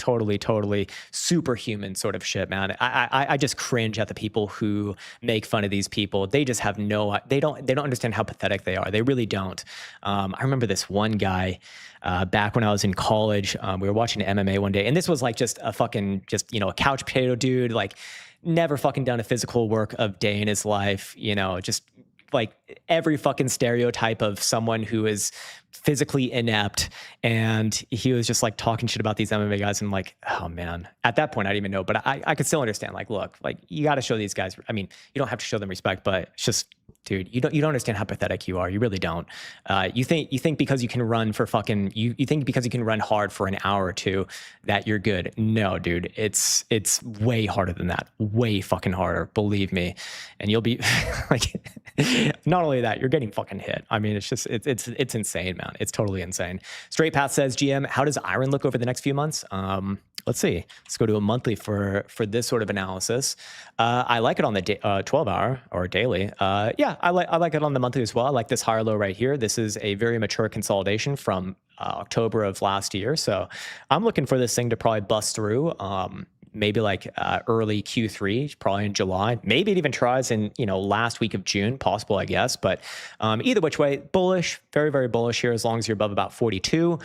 superhuman sort of shit, man. I just cringe at the people who make fun of these people. They just have they don't understand how pathetic they are. They really don't. I remember this one guy back when I was in college. We were watching MMA one day, and this was like just a couch potato dude, like never fucking done a physical work of day in his life, just like every fucking stereotype of someone who is physically inept. And he was just like talking shit about these MMA guys. And like, oh man, at that point, I didn't even know, but I could still understand, like, look, like you got to show these guys. I mean, you don't have to show them respect, but it's just, dude, you don't understand how pathetic you are. You really don't. You think because you can run for fucking, you think because you can run hard for an hour or two that you're good. No, dude, it's way harder than that. Way fucking harder, believe me. And you'll be like, not only that, you're getting fucking hit. I mean, it's just, it's insane, man. It's totally insane. Straight Path says, GM, how does iron look over the next few months? Let's see. Let's go to a monthly for this sort of analysis. I like it on the 12 hour or daily. Yeah, I like it on the monthly as well. I like this higher low right here. This is a very mature consolidation from October of last year. So I'm looking for this thing to probably bust through. Maybe like early Q3, probably in July. Maybe it even tries in, last week of June, possible, I guess. But either which way, bullish, very, very bullish here as long as you're above about 42.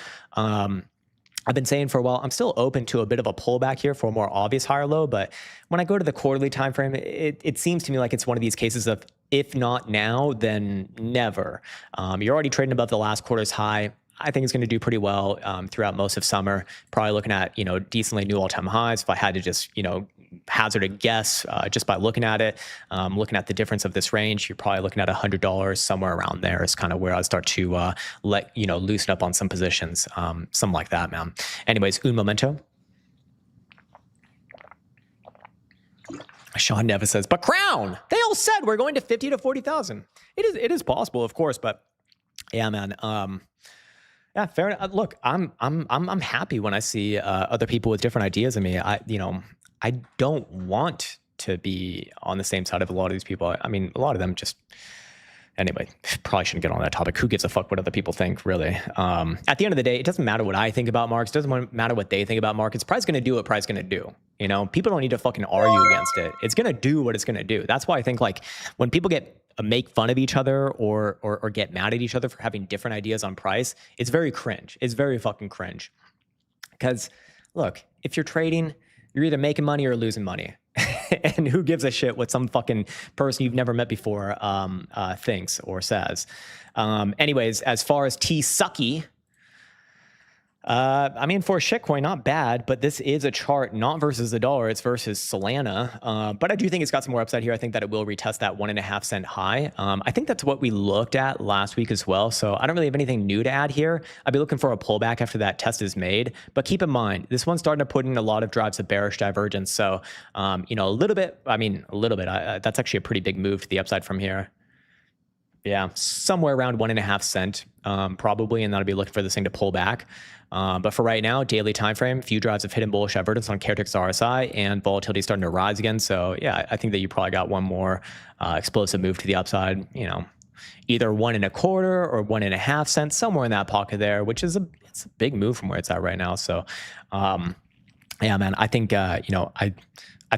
I've been saying for a while, I'm still open to a bit of a pullback here for a more obvious higher low. But when I go to the quarterly time frame, it seems to me like it's one of these cases of if not now, then never. You're already trading above the last quarter's high. I think it's going to do pretty well throughout most of summer. Probably looking at, decently new all-time highs. If I had to just, hazard a guess just by looking at it, looking at the difference of this range, you're probably looking at $100 somewhere around there is kind of where I start to loosen up on some positions, something like that, man. Anyways, un momento. Sean Nevis says, but Krown, they all said we're going to 50 to 40,000. It is possible, of course, but yeah, man. Yeah, fair enough. Look, I'm happy when I see other people with different ideas than me. I don't want to be on the same side of a lot of these people. I mean, a lot of them just. Anyway, probably shouldn't get on that topic. Who gives a fuck what other people think, really? At the end of the day, it doesn't matter what I think about markets. It doesn't matter what they think about markets. Price going to do what price going to do. People don't need to fucking argue against it. It's going to do what it's going to do. That's why I think like when people make fun of each other or get mad at each other for having different ideas on price, it's very cringe. It's very fucking cringe. Because look, if you're trading, you're either making money or losing money. And who gives a shit what some fucking person you've never met before thinks or says. Anyways, as far as T-Sucky, I mean, for a shitcoin, not bad, but this is a chart not versus the dollar, it's versus Solana. But I do think it's got some more upside here. I think that it will retest that 1.5 cent high. I think that's what we looked at last week as well. So I don't really have anything new to add here. I'd be looking for a pullback after that test is made. But keep in mind, this one's starting to put in a lot of drives of bearish divergence. So, a little bit, that's actually a pretty big move to the upside from here. Yeah, somewhere around 1.5 cent, probably, and then I'll be looking for this thing to pull back. But for right now, daily time frame, few drives of hidden bullish divergence on Caretics RSI, and volatility starting to rise again. So yeah, I think that you probably got one more explosive move to the upside. Either 1.25 or 1.5 cents, somewhere in that pocket there, which is it's a big move from where it's at right now. So yeah, man, I think I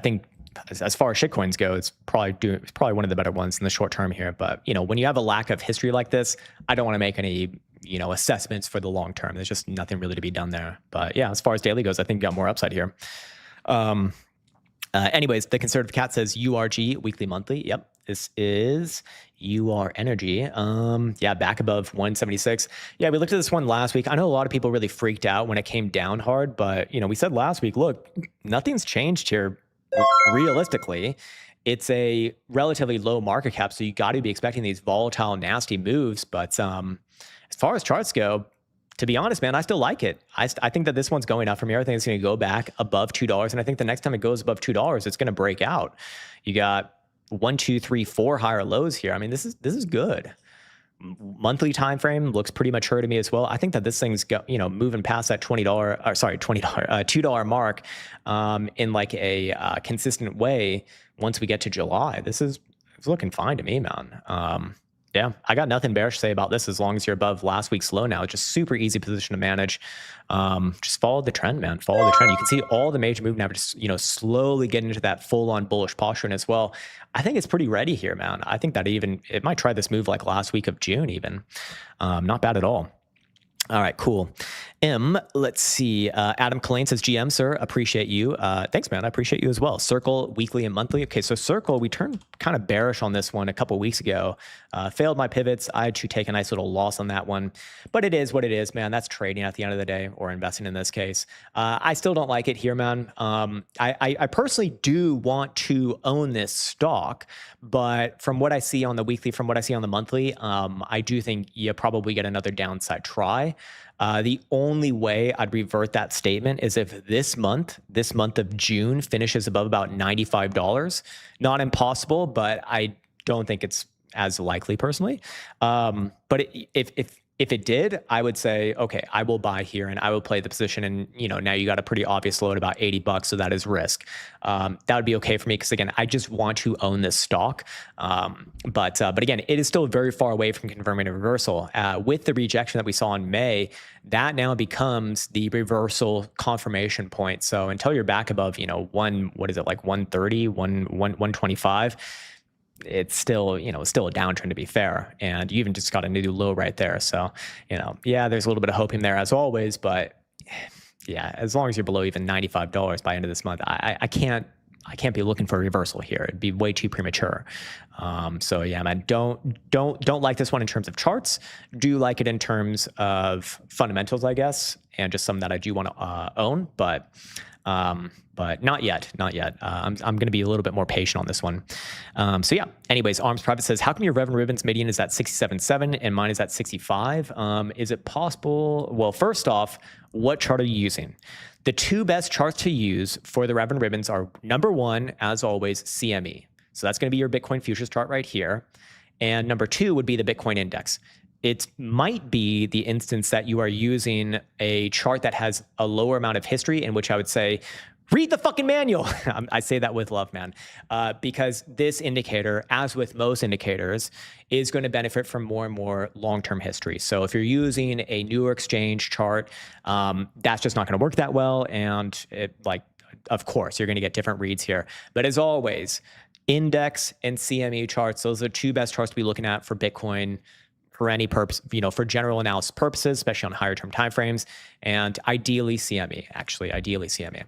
think. As far as shitcoins go, it's probably one of the better ones in the short term here. But when you have a lack of history like this, I don't want to make any assessments for the long term. There's just nothing really to be done there. But yeah, as far as daily goes, I think you got more upside here. Anyways, the conservative cat says URG weekly monthly. Yep, this is UR Energy. Yeah, back above 176. Yeah, we looked at this one last week. I know a lot of people really freaked out when it came down hard, but we said last week, look, nothing's changed here. Realistically, it's a relatively low market cap, so you got to be expecting these volatile, nasty moves. But as far as charts go, to be honest, man, I still like it. I think that this one's going up from here. I think it's going to go back above $2, and I think the next time it goes above $2, it's going to break out. You got 1, 2, 3, 4 higher lows here. I mean, this is good. Monthly time frame looks pretty mature to me as well. I think that this thing's moving past that $2 mark in like a consistent way once we get to July. It's looking fine to me, man. Yeah, I got nothing bearish to say about this as long as you're above last week's low now. It's just super easy position to manage. Just follow the trend, man. Follow the trend. You can see all the major movement now just, slowly getting into that full-on bullish posture. And as well, I think it's pretty ready here, man. I think that it might try this move like last week of June even. Not bad at all. All right, cool. Let's see. Adam Collane says, GM, sir, appreciate you. Thanks, man. I appreciate you as well. Circle weekly and monthly. Okay, so Circle, we turned kind of bearish on this one a couple weeks ago. Failed my pivots. I had to take a nice little loss on that one. But it is what it is, man. That's trading at the end of the day, or investing in this case. I still don't like it here, man. I personally do want to own this stock, but from what I see on the weekly, from what I see on the monthly, I do think you probably get another downside try. The only way I'd revert that statement is if this month of June finishes above about $95. Not impossible, but I don't think it's as likely personally. But if it did, I would say, okay, I will buy here and I will play the position. And, now you got a pretty obvious load, about $80. So that is risk. That would be okay for me. Cause again, I just want to own this stock. But again, it is still very far away from confirming a reversal. With the rejection that we saw in May, that now becomes the reversal confirmation point. So until you're back above, 130, 125, it's still, still a downtrend, to be fair. And you even just got a new low right there. So, yeah, there's a little bit of hope in there as always, but yeah, as long as you're below even $95 by end of this month, I can't be looking for a reversal here. It'd be way too premature. So yeah, man, don't like this one in terms of charts. Do like it in terms of fundamentals, I guess, and just some that I do want to own, but not yet. I'm going to be a little bit more patient on this one. So yeah, anyways, Arms Private says, how come your Revenue Ribbons median is at 67.7 and mine is at 65? Is it possible? Well, first off, what chart are you using? The two best charts to use for the Revenue Ribbons are, number one, as always, CME. So that's going to be your Bitcoin futures chart right here. And number two would be the Bitcoin index. It might be the instance that you are using a chart that has a lower amount of history, in which I would say, read the fucking manual. I say that with love, man, because this indicator, as with most indicators, is going to benefit from more and more long-term history. So if you're using a newer exchange chart, that's just not going to work that well. And of course, you're going to get different reads here. But as always, index and CME charts, those are two best charts to be looking at for Bitcoin, for any purpose, for general analysis purposes, especially on higher term timeframes, and ideally CME, ideally CME.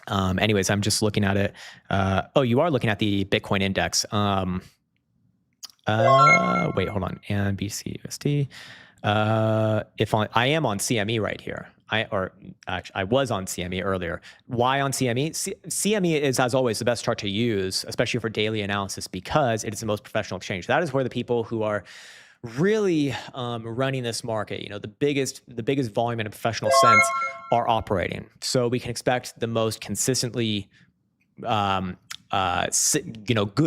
Anyways, I'm just looking at it. Oh, you are looking at the Bitcoin index. Wait, hold on. And BCUSD. I am on CME right here. I was on CME earlier. Why on CME? CME is, as always, the best chart to use, especially for daily analysis, because it is the most professional exchange. That is where the people who are really running this market, the biggest volume in a professional sense, are operating. So we can expect the most consistently, good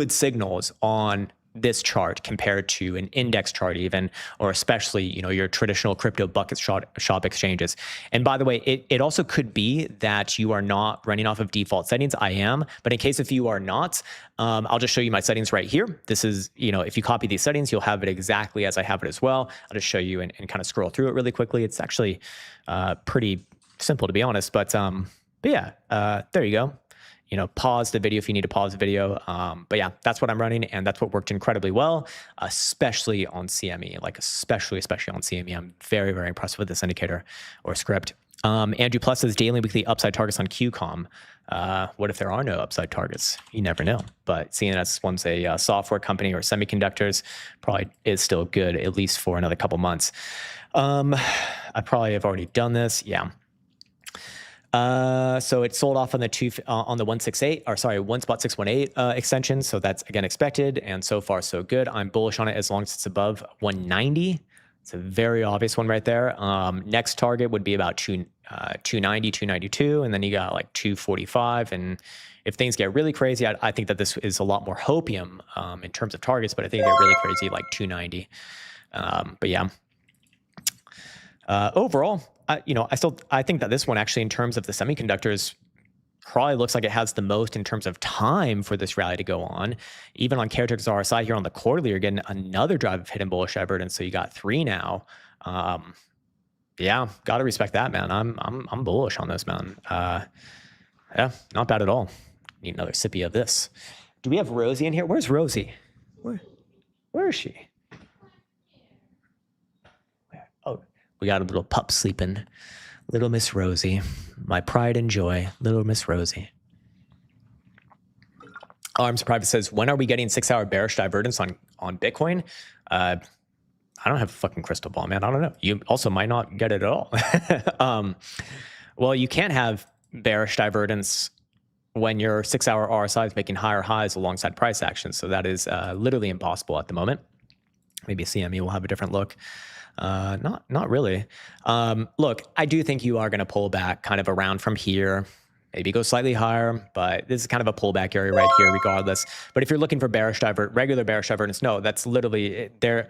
signals on this chart compared to an index chart even, or especially, your traditional crypto bucket shop exchanges. And by the way, it also could be that you are not running off of default settings. I am, but in case if you are not, I'll just show you my settings right here. This is, if you copy these settings, you'll have it exactly as I have it as well. I'll just show you and kind of scroll through it really quickly. It's actually pretty simple, to be honest, but yeah, there you go. Pause the video if you need to pause the video. But yeah, that's what I'm running, and that's what worked incredibly well, especially on CME, especially on CME. I'm very, very impressed with this indicator or script. Andrew Plus says daily and weekly upside targets on QCOM. What if there are no upside targets? You never know. But seeing as one's a software company or semiconductors, probably is still good, at least for another couple months. I probably have already done this. Yeah. So it sold off on the 1.618 extension. So that's again expected, and so far so good. I'm bullish on it as long as it's above 190. It's a very obvious one right there. Next target would be about 290, 292, and then you got 245. And if things get really crazy, I think that this is a lot more hopium in terms of targets, but I think they're really crazy 290. But yeah, overall, I think that this one actually, in terms of the semiconductors, probably looks like it has the most in terms of time for this rally to go on. Even on characteristics RSI here on the quarterly, you're getting another drive of hidden bullish evidence. So you got 3 now. Yeah, got to respect that, man. I'm bullish on this, man. Yeah, not bad at all. Need another sippy of this. Do we have Rosie in here? Where's Rosie? Where is she? Oh, we got a little pup sleeping. Little Miss Rosie. My pride and joy. Little Miss Rosie. Arms Private says, when are we getting 6-hour bearish divergence on Bitcoin? I don't have a fucking crystal ball, man. I don't know. You also might not get it at all. Well, you can't have bearish divergence when your 6-hour RSI is making higher highs alongside price action. So that is literally impossible at the moment. Maybe CME will have a different look. Not really. Look, I do think you are going to pull back kind of around from here, maybe go slightly higher, but this is kind of a pullback area right here regardless. But if you're looking for regular bearish divergence, no, that's literally, there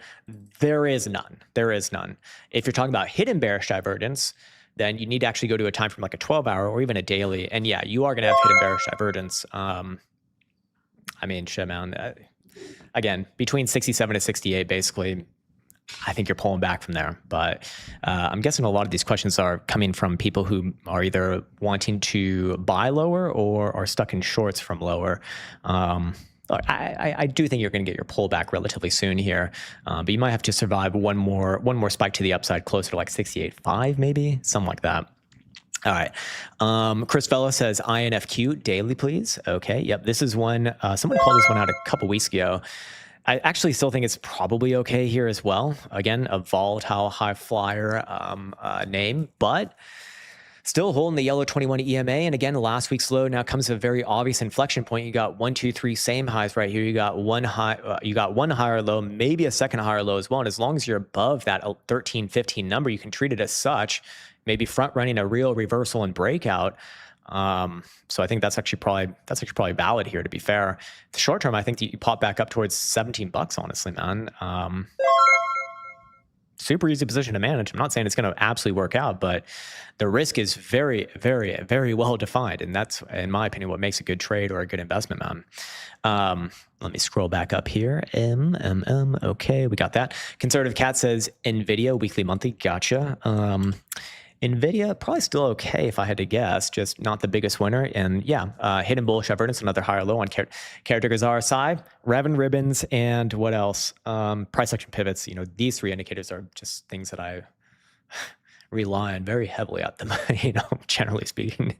is none. There is none. If you're talking about hidden bearish divergence, then you need to actually go to a time frame like a 12-hour or even a daily. And yeah, you are going to have hidden bearish divergence. I mean, shit, man. Again, between 67 to 68, basically, I think you're pulling back from there. But I'm guessing a lot of these questions are coming from people who are either wanting to buy lower or are stuck in shorts from lower. I do think you're going to get your pullback relatively soon here, but you might have to survive one more spike to the upside, closer to like 68.5, maybe something like that. All right. Chris Vela says INFQ daily, please. Okay. Yep. This is one. Someone called this one out a couple weeks ago. I actually still think it's probably okay here as well. Again, a volatile high flyer name, but still holding the yellow 21 EMA. And again, last week's low now comes to a very obvious inflection point. You got 1, 2, 3 same highs right here. You got one high, you got one higher low, maybe a second higher low as well. And as long as you're above that 13, 15 number, you can treat it as such, maybe front running a real reversal and breakout. So I think that's actually probably valid here, to be fair. The short term, I think you pop back up towards $17, honestly, man. Super easy position to manage. I'm not saying it's going to absolutely work out, but the risk is very, very, very well defined. And that's, in my opinion, what makes a good trade or a good investment, man. Let me scroll back up here. Okay, we got that. Conservative Cat says NVIDIA weekly, monthly. Gotcha. NVIDIA, probably still okay if I had to guess, just not the biggest winner. And yeah, hidden bullish divergence, another higher low on character RSI, Raven ribbons, and what else? Price action pivots. You know, these three indicators are just things that I rely on very heavily at them, you know, generally speaking.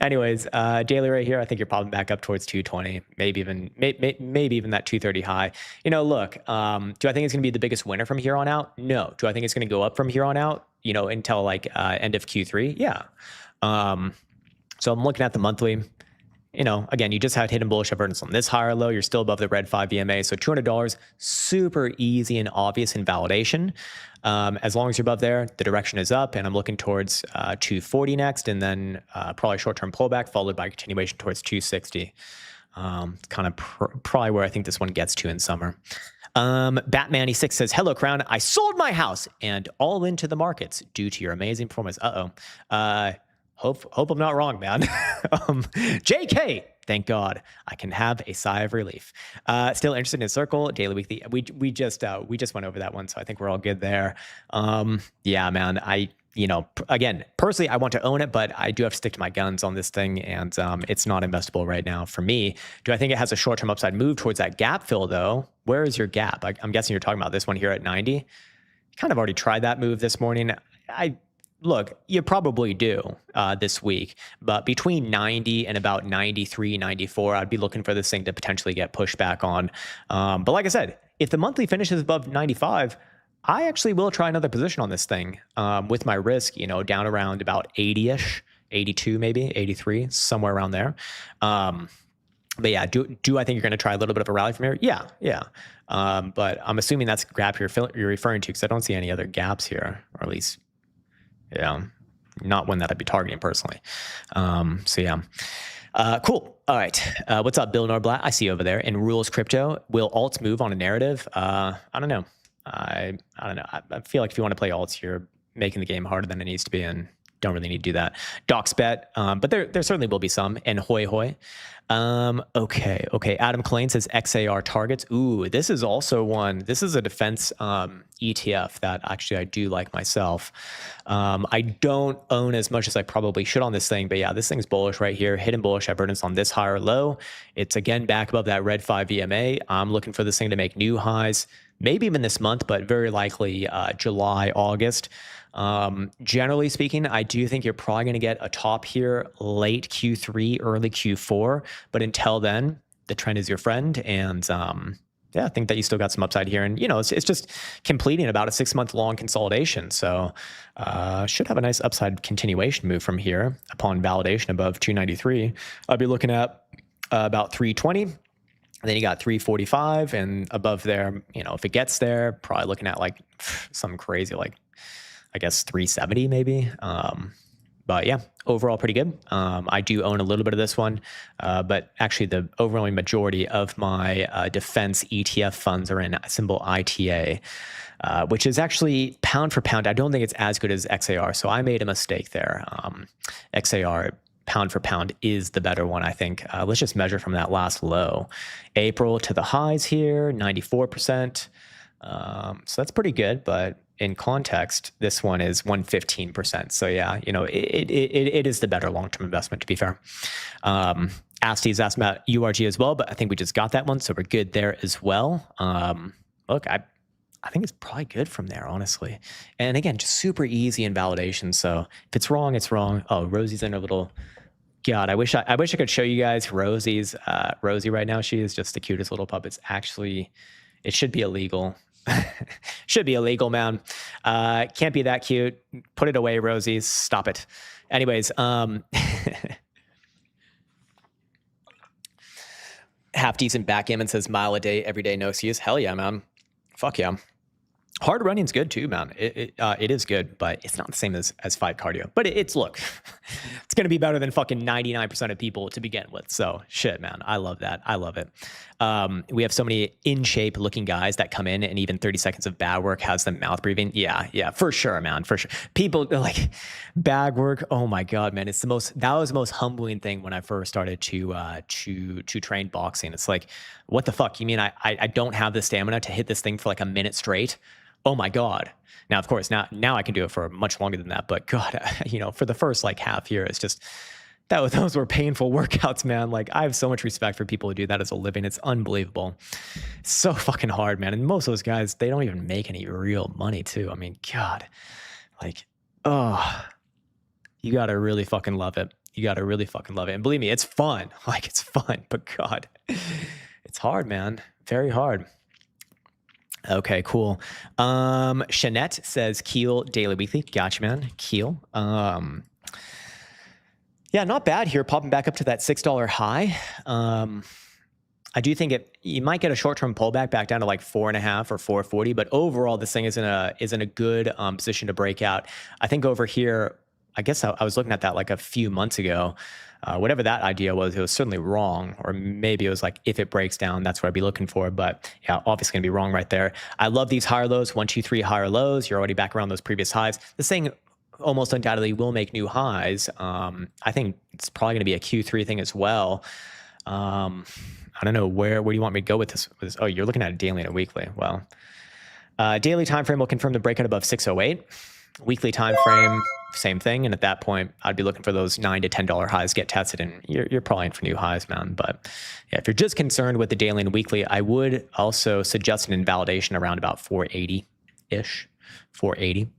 Anyways, daily right here, I think you're popping back up towards 220, maybe even that 230 high. You know, look, do I think it's going to be the biggest winner from here on out? No. Do I think it's going to go up from here on out, you know, until like end of Q3? Yeah. So I'm looking at the monthly. You know, again, you just had hidden bullish divergence on this higher low. You're still above the red 5 EMA. So $200, super easy and obvious in validation. As long as you're above there, the direction is up, and I'm looking towards 240 next, and then probably short-term pullback followed by continuation towards 260. Kind of probably where I think this one gets to in summer. Batman86 says, hello, Krown. I sold my house and all into the markets due to your amazing performance. Hope I'm not wrong, man. JK, thank God, I can have a sigh of relief. Still interested in Circle, daily, weekly. We just went over that one, so I think we're all good there. Yeah, man. You know, again, personally, I want to own it, but I do have to stick to my guns on this thing, and it's not investable right now for me. Do I think it has a short-term upside move towards that gap fill, though? Where is your gap? I'm guessing you're talking about this one here at 90. You kind of already tried that move this morning. Look, you probably do this week, but between 90 and about 93, 94, I'd be looking for this thing to potentially get pushed back on. But like I said, if the monthly finishes above 95, I actually will try another position on this thing with my risk, you know, down around about 80-ish, 82 maybe, 83, somewhere around there. But yeah, do I think you're going to try a little bit of a rally from here? Yeah. But I'm assuming that's the gap you're referring to, because I don't see any other gaps here, or at least... yeah, not one that I'd be targeting personally. So yeah, cool. All right. What's up, Bill Norblatt? I see you over there. In Rules Crypto, will alts move on a narrative? I don't know. I don't know. I feel like if you want to play alts, you're making the game harder than it needs to be, and don't really need to do that. DocsBet, but there certainly will be some. And Hoi Hoi. Okay. Adam Klein says XAR targets. Ooh, this is also one. This is a defense ETF that actually I do like myself. I don't own as much as I probably should on this thing, but yeah, this thing's bullish right here. Hidden bullish divergence on this higher low. It's again back above that red 5 EMA. I'm looking for this thing to make new highs, maybe even this month, but very likely July, August. Generally speaking, I do think you're probably going to get a top here late Q3, early Q4. But until then, the trend is your friend. And yeah, I think that you still got some upside here. And, you know, it's just completing about a 6-month long consolidation. So should have a nice upside continuation move from here upon validation above 293. I'll be looking at about 320. And then you got 345 and above there, you know, if it gets there, probably looking at like something crazy, like I guess 370 maybe. But yeah, overall pretty good. I do own a little bit of this one, but actually the overwhelming majority of my defense ETF funds are in symbol ITA, which is actually pound for pound. I don't think it's as good as XAR, so I made a mistake there. XAR pound for pound is the better one, I think. Let's just measure from that last low. April to the highs here, 94%. So that's pretty good, but in context, this one is 115%. So yeah, you know, it is the better long-term investment, to be fair. Asti's asked about URG as well, but I think we just got that one, so we're good there as well. Look, I think it's probably good from there, honestly. And again, just super easy in validation. So if it's wrong, it's wrong. Oh, Rosie's in a little. God, I wish I could show you guys Rosie right now. She is just the cutest little pup. It's actually, it should be illegal. Should be illegal, man. Can't be that cute. Put it away, Rosie. Stop it. Anyways, half decent backgammon says mile a day, every day, no excuse. Hell yeah, man. Fuck yeah. Hard running's good too, man. It is good, but it's not the same as 5 cardio. But it's look, it's gonna be better than fucking 99% of people to begin with. So shit, man. I love that. I love it. We have so many in shape looking guys that come in, and even 30 seconds of bag work has them mouth breathing. Yeah, for sure, man, for sure. People like bag work. Oh my god, man, that was the most humbling thing when I first started to train boxing. It's like, what the fuck? You mean I don't have the stamina to hit this thing for like a minute straight? Oh my God. Now, of course, now I can do it for much longer than that. But God, you know, for the first like half year, it's just, those were painful workouts, man. Like I have so much respect for people who do that as a living. It's unbelievable. It's so fucking hard, man. And most of those guys, they don't even make any real money too. I mean, God, like, oh, you got to really fucking love it. You got to really fucking love it. And believe me, it's fun. Like it's fun, but God, it's hard, man. Very hard. Okay, cool. Shanette says Keel daily weekly. Gotcha, man. Keel. Yeah, not bad here. Popping back up to that $6 high. I do think you might get a short-term pullback back down to like 4.5 or 440, but overall this thing is in a good position to break out. I think over here, I guess I was looking at that like a few months ago. Whatever that idea was, it was certainly wrong. Or maybe it was like, if it breaks down, that's what I'd be looking for. But yeah, obviously gonna be wrong right there. I love these higher lows, 1, 2, 3 higher lows. You're already back around those previous highs. This thing almost undoubtedly will make new highs. I think it's probably gonna be a Q3 thing as well. I don't know, where do you want me to go with this? Oh, you're looking at a daily and a weekly. Well, daily time frame will confirm the breakout above 608. Weekly time frame, same thing. And at that point, I'd be looking for those $9 to $10 highs get tested, and you're probably in for new highs, man. But yeah, if you're just concerned with the daily and weekly, I would also suggest an invalidation around about 480-ish. 480.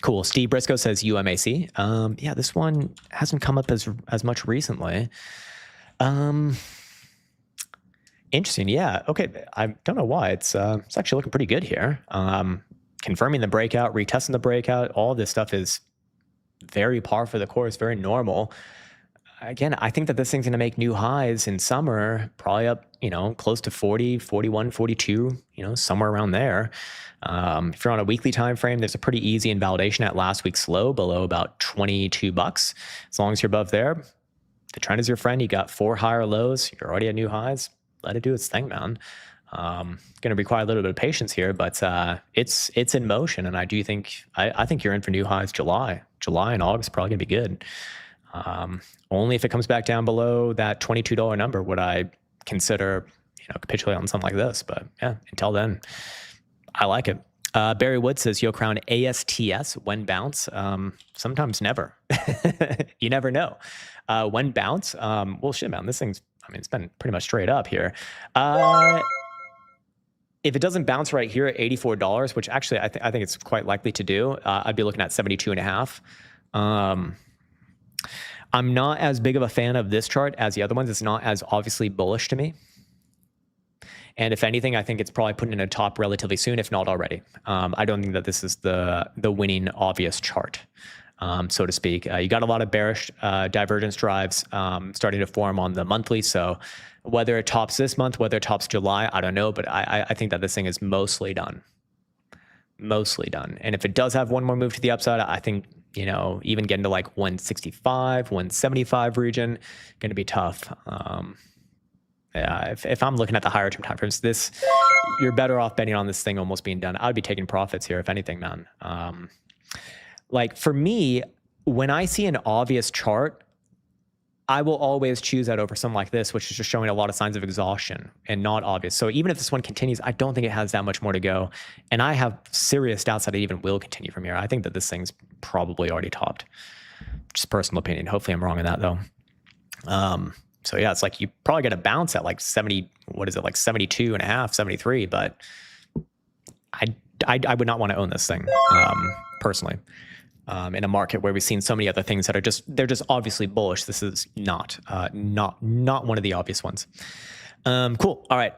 Cool. Steve Briscoe says UMAC. Yeah, this one hasn't come up as much recently. Interesting. Yeah. Okay. I don't know why. It's actually looking pretty good here. Confirming the breakout, retesting the breakout, all this stuff is very par for the course, very normal. Again, I think that this thing's going to make new highs in summer, probably up, you know, close to 40, 41, 42, you know, somewhere around there. If you're on a weekly time frame, there's a pretty easy invalidation at last week's low below about $22. As long as you're above there, the trend is your friend. You got 4 higher lows. You're already at new highs. Let it do its thing, man. Going to require a little bit of patience here, but it's in motion, and I do think I think you're in for new highs. July and August probably gonna be good. Only if it comes back down below that $22 number would I consider, you know, capitulate on something like this. But yeah, until then, I like it. Barry Wood says, "Yo, Krown ASTS when bounce? Sometimes never. You never know. When bounce? Well, shit, man, this thing's. I mean, it's been pretty much straight up here." If it doesn't bounce right here at $84, which actually I think it's quite likely to do, I'd be looking at 72.5. I'm not as big of a fan of this chart as the other ones. It's not as obviously bullish to me. And if anything, I think it's probably putting in a top relatively soon, if not already. I don't think that this is the winning obvious chart, so to speak. You got a lot of bearish divergence drives starting to form on the monthly. So whether it tops this month, whether it tops July, I don't know. But I think that this thing is mostly done. Mostly done. And if it does have one more move to the upside, I think, even getting to like 165, 175 region, going to be tough. Yeah, if I'm looking at the higher term timeframes, you're better off betting on this thing almost being done. I'd be taking profits here, if anything, man. Like for me, when I see an obvious chart, I will always choose that over something like this, which is just showing a lot of signs of exhaustion and not obvious. So even if this one continues, I don't think it has that much more to go. And I have serious doubts that it even will continue from here. I think that this thing's probably already topped. Just personal opinion. Hopefully I'm wrong in that though. So yeah, it's like you probably get a bounce at like 70, what is it, like 72 and a half, 73, but I would not want to own this thing, personally. In a market where we've seen so many other things that are they're just obviously bullish. This is not one of the obvious ones. Cool. All right.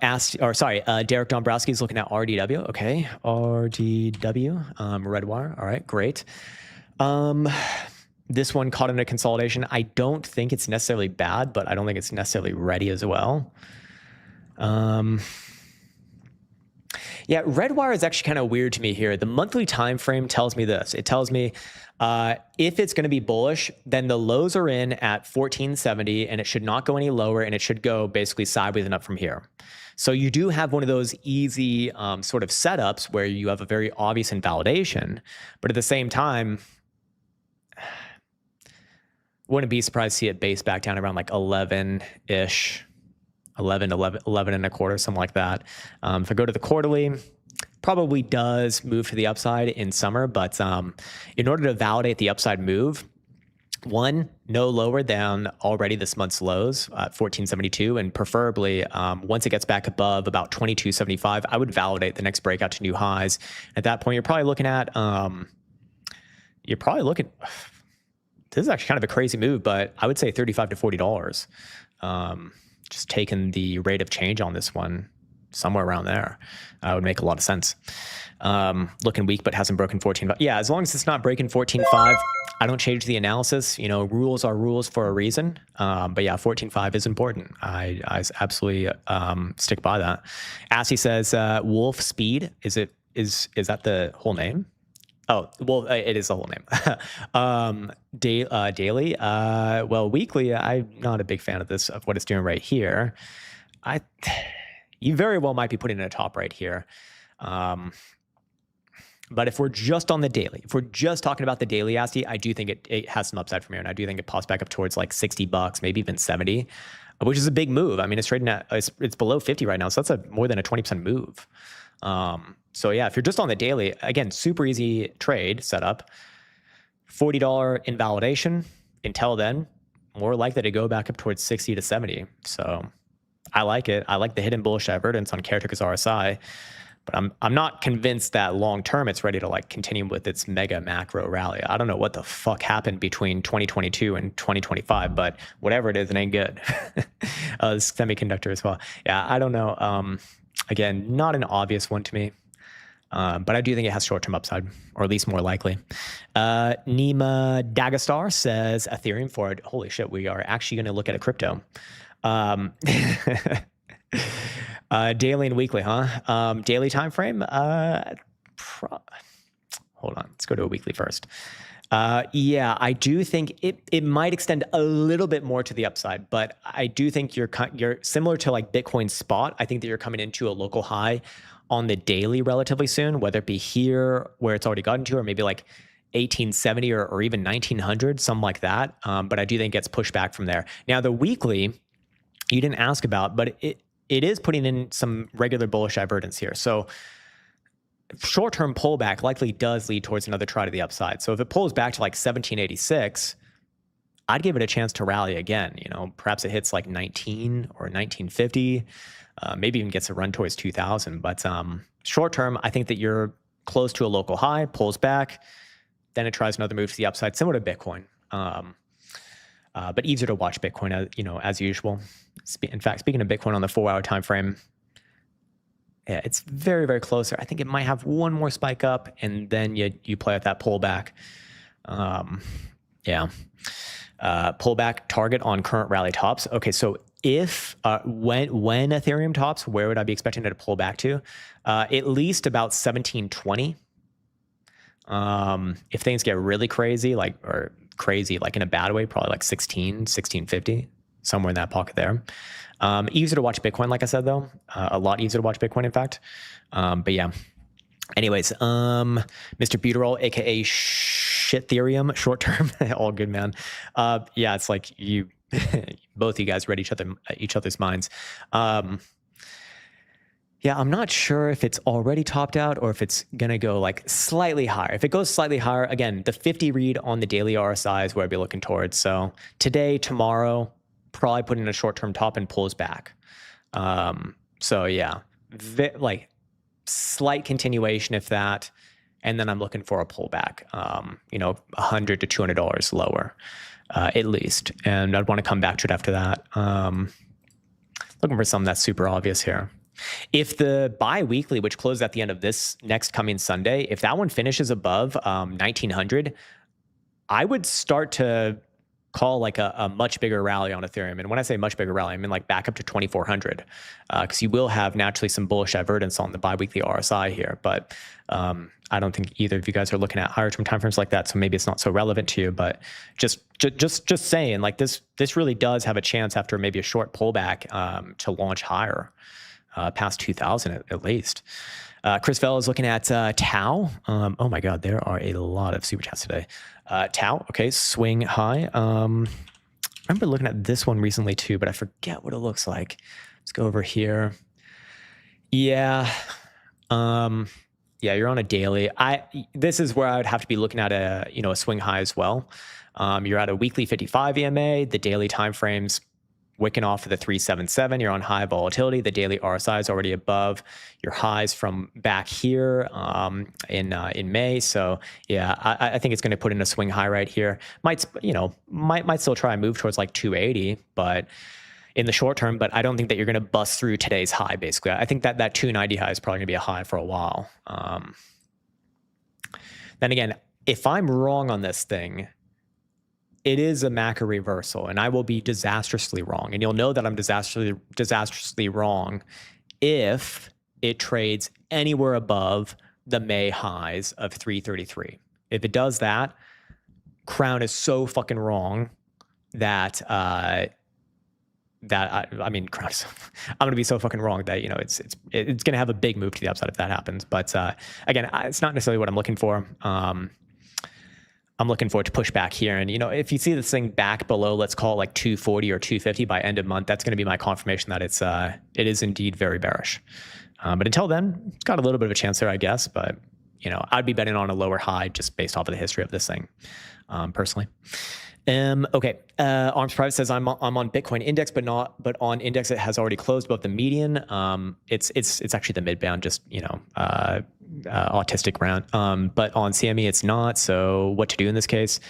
Derek Dombrowski is looking at RDW. Okay. RDW, Redwire. All right. Great. This one caught in a consolidation. I don't think it's necessarily bad, but I don't think it's necessarily ready as well. Yeah, Redwire is actually kind of weird to me here. The monthly time frame tells me this. It tells me if it's going to be bullish, then the lows are in at 1470 and it should not go any lower and it should go basically sideways and up from here. So you do have one of those easy sort of setups where you have a very obvious invalidation, but at the same time, wouldn't be surprised to see it base back down around like 11-ish. 11 and a quarter, something like that. If I go to the quarterly, probably does move to the upside in summer, but in order to validate the upside move, one, no lower than already this month's lows at 1472, and preferably once it gets back above about 2275, I would validate the next breakout to new highs. At that point, you're probably looking at, this is actually kind of a crazy move, but I would say $35 to $40. Just taking the rate of change on this one somewhere around there would make a lot of sense. Looking weak, but hasn't broken 14.5. Yeah, as long as it's not breaking 14.5, I don't change the analysis. Rules are rules for a reason. But yeah, 14.5 is important. I absolutely stick by that. Assy says, Wolf Speed, is that the whole name? Oh, well, it is the whole name. Daily. Well, weekly, I'm not a big fan of this, of what it's doing right here. You very well might be putting in a top right here. But if we're just on the daily, if we're just talking about the daily ASCII, I do think it has some upside from here. And I do think it pops back up towards like $60, maybe even 70, which is a big move. I mean, it's trading at, it's below 50 right now. So that's more than a 20% move. So yeah, if you're just on the daily, again, super easy trade setup, $40 invalidation. Until then, more likely to go back up towards 60 to 70. So I like it. I like the hidden bullish divergence on Caretaker's RSI, but I'm not convinced that long term it's ready to like continue with its mega macro rally. I don't know what the fuck happened between 2022 and 2025, but whatever it is, it ain't good. Semiconductor as well. Yeah, I don't know. Again, not an obvious one to me. But I do think it has short-term upside, or at least more likely. Nima Dagastar says Ethereum forward. Holy shit, we are actually going to look at a crypto. Daily and weekly, huh? Daily time frame. Hold on, let's go to a weekly first. Yeah, I do think it might extend a little bit more to the upside, but I do think you're similar to like Bitcoin spot. I think that you're coming into a local high on the daily relatively soon, whether it be here where it's already gotten to, or maybe like 1870 or even 1900, something like that. But I do think it gets pushed back from there. Now the weekly, you didn't ask about, but it is putting in some regular bullish divergence here. So short-term pullback likely does lead towards another try to the upside. So if it pulls back to like 1786, I'd give it a chance to rally again. Perhaps it hits like 19 or 1950, maybe even gets a run towards 2000. But short-term, I think that you're close to a local high, pulls back, then it tries another move to the upside, similar to Bitcoin. But easier to watch Bitcoin, as usual. In fact, speaking of Bitcoin on the 4-hour time frame, yeah, it's very, very close. I think it might have one more spike up, and then you play with that pullback. Yeah. Pullback target on current rally tops. Okay, so if when Ethereum tops, where would I be expecting it to pull back to? At least about 1720. If things get really crazy, like in a bad way, probably like 1650, somewhere in that pocket there. Easier to watch Bitcoin, like I said, though. A lot easier to watch Bitcoin, in fact. But yeah. Anyways, Mr. Buterol, aka Shithereum, short term, all good, man. Yeah, it's like you, both of you guys read each other's minds. Yeah, I'm not sure if it's already topped out or if it's gonna go like slightly higher. If it goes slightly higher, again, the 50 read on the daily RSI is where I'd be looking towards. So today, tomorrow, probably put in a short-term top and pulls back. So yeah, like slight continuation, if that, and then I'm looking for a pullback. $100 to $200 lower, at least, and I'd want to come back to it after that. Looking for something that's super obvious here. If the bi-weekly, which closed at the end of this next coming Sunday, if that one finishes above 1900, I would start to call like a much bigger rally on Ethereum. And when I say much bigger rally, I mean like back up to 2400, because you will have naturally some bullish divergence on the bi-weekly RSI here. But I don't think either of you guys are looking at higher term timeframes like that, so maybe it's not so relevant to you. But just saying, like this really does have a chance after maybe a short pullback to launch higher. Past 2000 at least. Chris Vell is looking at Tau. Oh my God, there are a lot of super chats today. Tau, okay, swing high. I remember looking at this one recently too, but I forget what it looks like. Let's go over here. Yeah, yeah, you're on a daily. This is where I would have to be looking at a swing high as well. You're at a weekly 55 EMA. The daily timeframes wicking off of the 377, you're on high volatility. The daily RSI is already above your highs from back here in May. So yeah, I think it's going to put in a swing high right here. Might still try and move towards like 280, but in the short term. But I don't think that you're going to bust through today's high. Basically, I think that 290 high is probably going to be a high for a while. Then again, if I'm wrong on this thing, it is a macro reversal, and I will be disastrously wrong. And you'll know that I'm disastrously wrong if it trades anywhere above the May highs of 333. If it does that, Krown is so fucking wrong that Krown is, I'm going to be so fucking wrong that it's going to have a big move to the upside if that happens. But again, it's not necessarily what I'm looking for. I'm looking forward to push back here. And, if you see this thing back below, let's call it like 240 or 250 by end of month, that's going to be my confirmation that it is indeed very bearish. But until then, it's got a little bit of a chance there, I guess. But, I'd be betting on a lower high just based off of the history of this thing, personally. Okay. Arms Private says I'm on Bitcoin index, but on index it has already closed above the median. It's actually the mid-bound, just autistic round. But on CME it's not. So what to do in this case?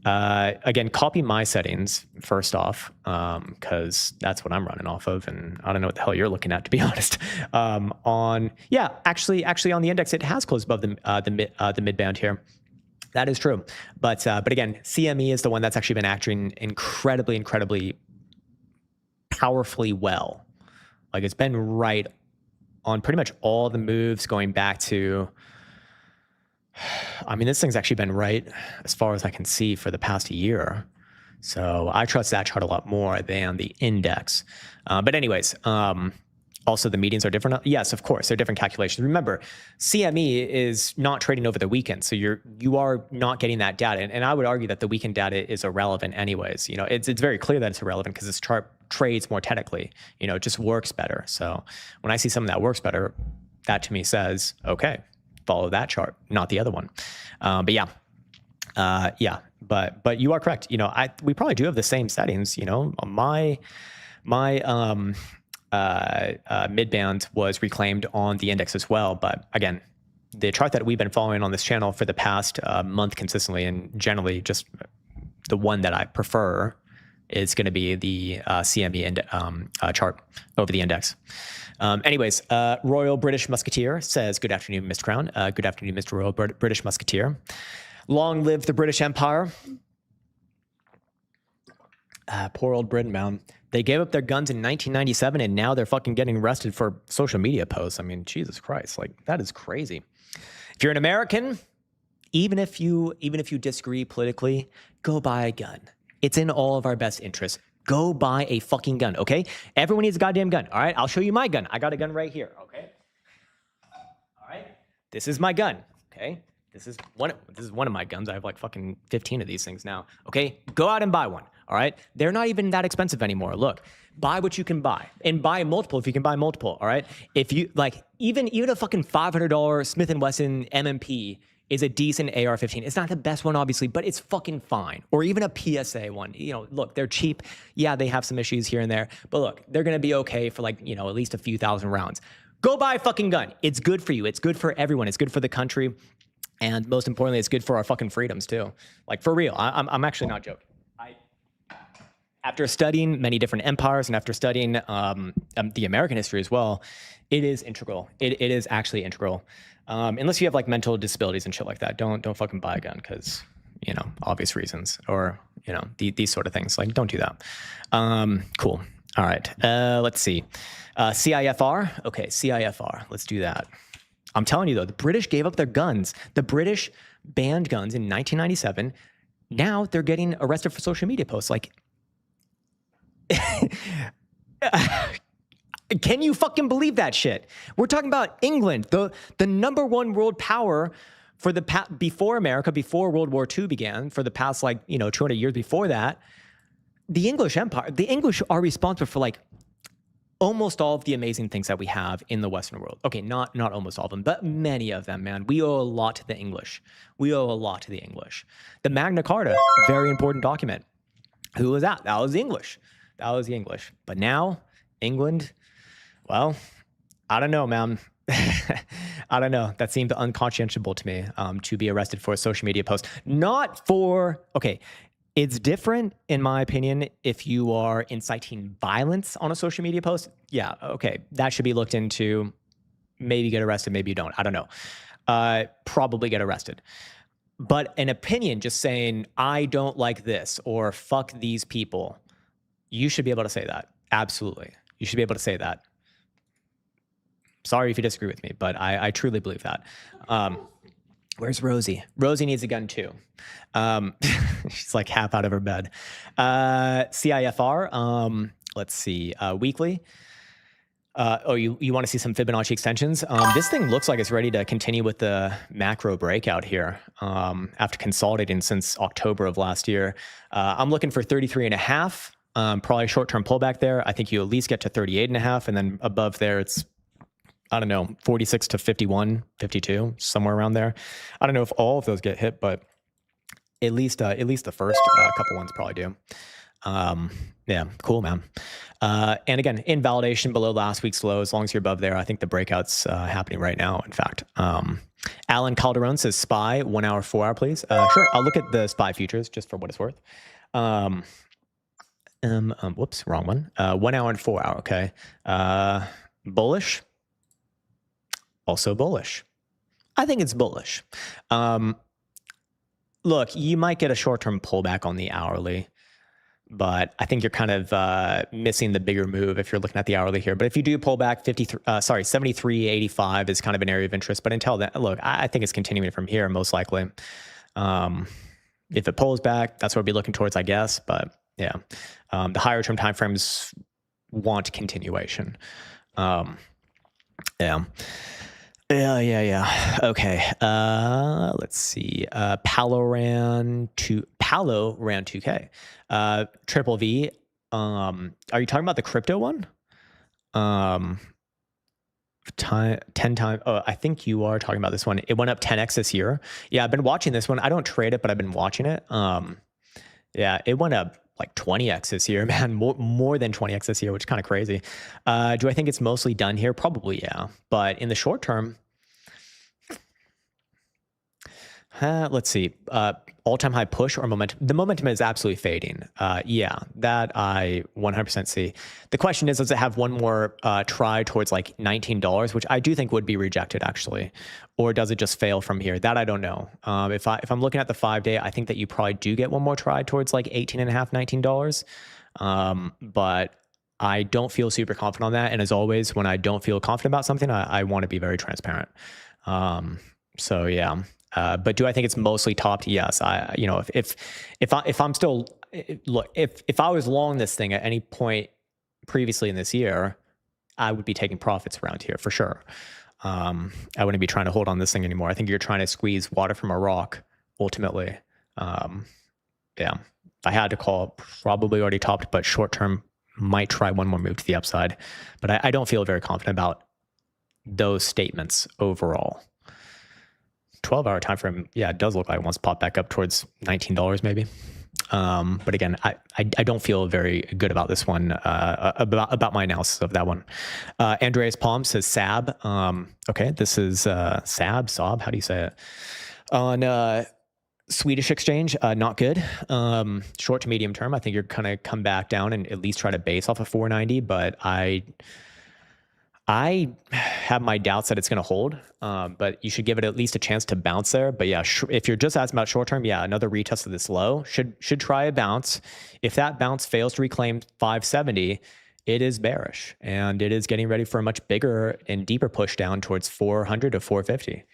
Again, copy my settings first off, because that's what I'm running off of, and I don't know what the hell you're looking at, to be honest. Actually on the index it has closed above the mid-bound here. That is true. But again, CME is the one that's actually been acting incredibly powerfully well. Like it's been right on pretty much all the moves going back to, this thing's actually been right as far as I can see for the past year. So I trust that chart a lot more than the index. But anyways, also, the medians are different. Yes, of course, they're different calculations. Remember, CME is not trading over the weekend, so you are not getting that data. And I would argue that the weekend data is irrelevant, anyways. It's very clear that it's irrelevant because this chart trades more technically. It just works better. So when I see something that works better, that to me says, okay, follow that chart, not the other one. But yeah. But you are correct. We probably do have the same settings. My mid-band was reclaimed on the index as well. But again, the chart that we've been following on this channel for the past month consistently, and generally just the one that I prefer, is going to be the CME chart over the index. Anyways, Royal British Musketeer says, good afternoon, Mr. Krown. Good afternoon, Mr. Royal British Musketeer. Long live the British Empire. Poor old Britain, man. They gave up their guns in 1997, and now they're fucking getting arrested for social media posts. Jesus Christ, like that is crazy. If you're an American, even if you disagree politically, go buy a gun. It's in all of our best interests. Go buy a fucking gun, okay? Everyone needs a goddamn gun, all right? I'll show you my gun. I got a gun right here, okay? All right? This is my gun, okay? This is one of my guns. I have like fucking 15 of these things now, okay? Go out and buy one, all right? They're not even that expensive anymore. Look, buy what you can buy and buy multiple if you can buy multiple, all right? If you like even a fucking $500 Smith & Wesson MMP is a decent AR-15. It's not the best one, obviously, but it's fucking fine. Or even a PSA one. You know, look, they're cheap. Yeah, they have some issues here and there, but look, they're gonna be okay for like, you know, at least a few thousand rounds. Go buy a fucking gun. It's good for you. It's good for everyone. It's good for the country. And most importantly, it's good for our fucking freedoms too. Like for real, I'm actually not joking. After studying many different empires and after studying the American history as well, it is integral. It is actually integral. Unless you have like mental disabilities and shit like that, don't fucking buy a gun because, you know, obvious reasons or, you know, these sort of things. Like, don't do that. Cool. All right. Let's see. CIFR. Okay, CIFR. Let's do that. I'm telling you though, the British gave up their guns. The British banned guns in 1997. Now they're getting arrested for social media posts. Like, can you fucking believe that shit? We're talking about England, the number one world power for before America, before World War II began, for the past like, you know, 200 years before that. The English Empire, the English are responsible for like almost all of the amazing things that we have in the Western world. Okay, not almost all of them, but many of them, man. We owe a lot to the English. We owe a lot to the English. The Magna Carta, very important document. Who was that? That was the English. That was the English. But now, England, well, I don't know, man. I don't know. That seemed unconscionable to me, to be arrested for a social media post. Not for, okay, it's different, in my opinion, if you are inciting violence on a social media post. Yeah, okay, that should be looked into. Maybe get arrested, maybe you don't. I don't know. Probably get arrested. But an opinion just saying, I don't like this or fuck these people, you should be able to say that. Absolutely. You should be able to say that. Sorry if you disagree with me, but I truly believe that. Where's Rosie? Rosie needs a gun too. She's like half out of her bed. CIFR, let's see, weekly. Oh, you want to see some Fibonacci extensions? This thing looks like it's ready to continue with the macro breakout here after consolidating since October of last year. I'm looking for 33.5, probably a short-term pullback there. I think you at least get to 38.5, and then above there it's, I don't know, 46 to 51, 52, somewhere around there. I don't know if all of those get hit, but at least the first couple ones probably do. Yeah, cool, man. And again, invalidation below last week's low. As long as you're above there, I think the breakout's happening right now. In fact, Alan Calderon says SPY 1 hour, 4 hour, please. Sure, I'll look at the SPY futures just for what it's worth. Whoops, wrong one. 1 hour and 4 hour. Okay. Bullish. Also bullish. I think it's bullish. Look, you might get a short-term pullback on the hourly, but I think you're kind of missing the bigger move if you're looking at the hourly here. But if you do pull back 73.85 is kind of an area of interest. But until then, look, I think it's continuing from here most likely. If it pulls back, that's what we'll be looking towards, I guess. But yeah, the higher term timeframes want continuation. Yeah. Okay. Let's see. Palo ran 2K. Triple V. Are you talking about the crypto one? 10 times. Oh, I think you are talking about this one. It went up 10x this year. Yeah, I've been watching this one. I don't trade it, but I've been watching it. Yeah, it went up like 20x this year, man. More than 20x this year, which is kind of crazy. Do I think it's mostly done here? Probably, yeah. But in the short term, let's see. All-time high push or momentum? The momentum is absolutely fading. Yeah, that I 100% see. The question is, does it have one more try towards like $19, which I do think would be rejected actually, or does it just fail from here? That I don't know. If I'm looking at the 5-day, I think that you probably do get one more try towards like $18.5, $19. But I don't feel super confident on that. And as always, when I don't feel confident about something, I want to be very transparent. So yeah. But do I think it's mostly topped? Yes. If I'm still look, if I was long this thing at any point previously in this year, I would be taking profits around here for sure. I wouldn't be trying to hold on this thing anymore. I think you're trying to squeeze water from a rock ultimately. Yeah, if I had to call, probably already topped, but short term might try one more move to the upside. But I don't feel very confident about those statements overall. 12-hour time frame, yeah, it does look like it wants to pop back up towards $19 maybe. But again, I don't feel very good about this one, about my analysis of that one. Andreas Palm says SAB. Okay, this is SAB, how do you say it? On Swedish exchange, not good. Short to medium term, I think you're kind of come back down and at least try to base off of 490, but I have my doubts that it's going to hold, but you should give it at least a chance to bounce there. But yeah, if you're just asking about short term, yeah, another retest of this low should try a bounce. If that bounce fails to reclaim 570, it is bearish, and it is getting ready for a much bigger and deeper push down towards 400 to 450.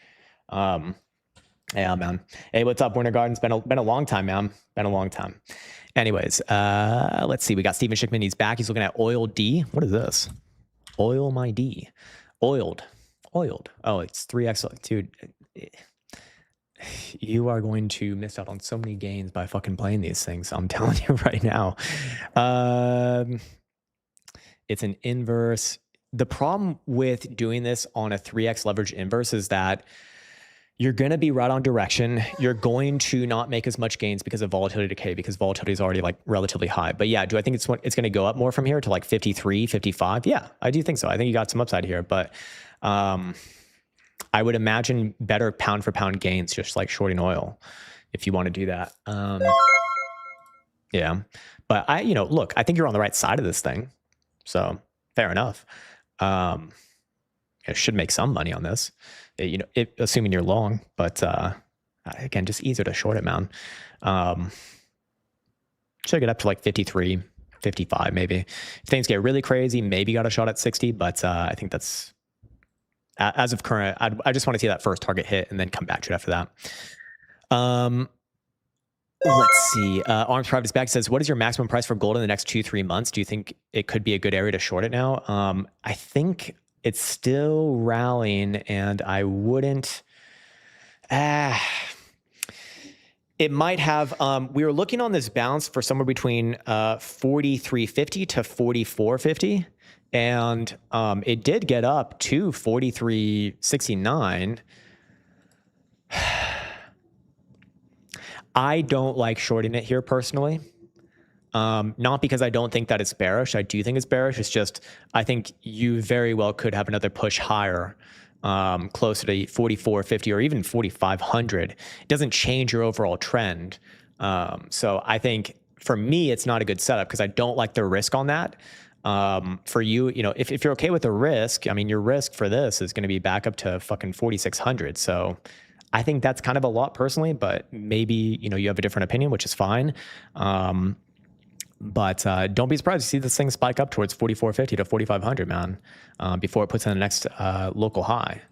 Yeah, man. Hey, what's up, Winter Garden's been a long time, man. Been a long time. Anyways, let's see. We got Steven Schickman. He's back. He's looking at Oil D. What is this? Oil my D. Oiled. Oh, it's 3x. Dude, you are going to miss out on so many gains by fucking playing these things. I'm telling you right now. It's an inverse. The problem with doing this on a 3x leverage inverse is that you're going to be right on direction. You're going to not make as much gains because of volatility decay, because volatility is already like relatively high. But yeah, do I think it's going to go up more from here to like 53, 55? Yeah, I do think so. I think you got some upside here, but I would imagine better pound for pound gains, just like shorting oil, if you want to do that. Yeah, but look, I think you're on the right side of this thing. So fair enough. It should make some money on this. Assuming you're long, but again, just easier to short it, man. Should get up to like 53, 55 maybe. If things get really crazy, maybe got a shot at 60, but I think that's, as of current, I just want to see that first target hit and then come back to it after that. Let's see. Arms Private Back says, what is your maximum price for gold in the next 2-3 months? Do you think it could be a good area to short it now? I think it's still rallying, and I wouldn't. It might have. We were looking on this bounce for somewhere between 43.50 to 44.50, and it did get up to 43.69. I don't like shorting it here personally. Not because I don't think that it's bearish. I do think it's bearish. It's just, I think you very well could have another push higher, closer to 44.50 or even 4,500. It doesn't change your overall trend. So I think for me, it's not a good setup because I don't like the risk on that. For you, if you're okay with the risk, I mean, your risk for this is going to be back up to fucking 4,600. So I think that's kind of a lot personally, but maybe, you have a different opinion, which is fine. But don't be surprised to see this thing spike up towards 44.50 to 4,500, man, before it puts in the next local high.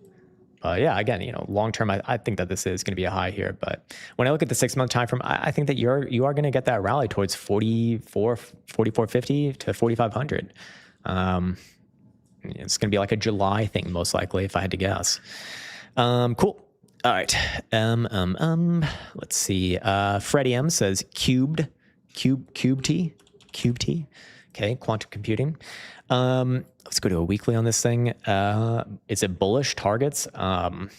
Yeah, again, long term, I think that this is going to be a high here. But when I look at the 6-month time frame, I think that you are going to get that rally towards 44.50 to 4,500. It's going to be like a July thing, most likely, if I had to guess. Cool. All right. Let's see. Freddie M says cube T. Okay, quantum computing. Let's go to a weekly on this thing. Is it bullish targets? I'm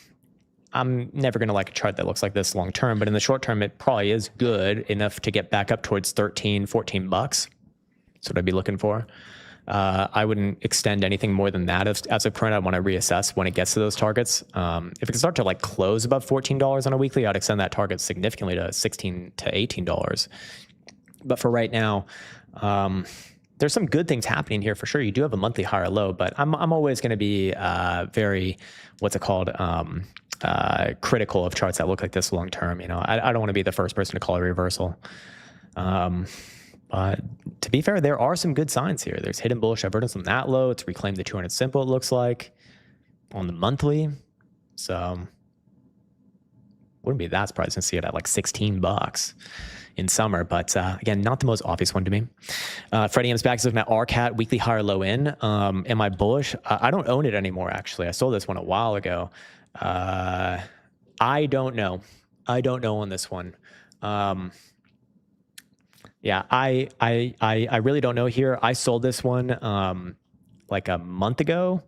never going to like a chart that looks like this long term, but in the short term, it probably is good enough to get back up towards 13, 14 bucks. That's what I'd be looking for. I wouldn't extend anything more than that as of current. I want to reassess when it gets to those targets. If it can start to like close above $14 on a weekly, I'd extend that target significantly to $16 to $18. But for right now, there's some good things happening here for sure. You do have a monthly higher low, but I'm always going to be very, critical of charts that look like this long term. I don't want to be the first person to call a reversal. But to be fair, there are some good signs here. There's hidden bullish divergence on that low. It's reclaimed the 200 simple, it looks like, on the monthly. So wouldn't be that surprised to see it at like $16 in summer. But again, not the most obvious one to me. Freddie M's back is looking at ARCAT, weekly higher low in. Am I bullish? I don't own it anymore, actually. I sold this one a while ago. I don't know. I don't know on this one. Yeah, I really don't know here. I sold this one like a month ago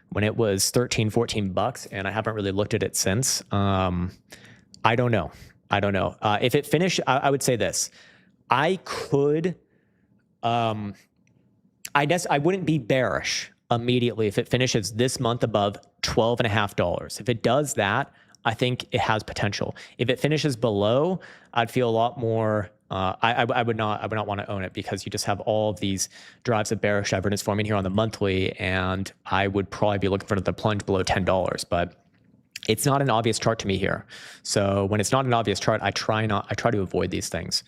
when it was $13-14, and I haven't really looked at it since. I don't know. I don't know. If it finished, I would say this. I could, I guess I wouldn't be bearish immediately if it finishes this month above $12.50. If it does that, I think it has potential. If it finishes below, I'd feel a lot more. I would not want to own it because you just have all of these drives of bearish divergence forming here on the monthly, and I would probably be looking for the plunge below $10. But it's not an obvious chart to me here. So when it's not an obvious chart, I try to avoid these things.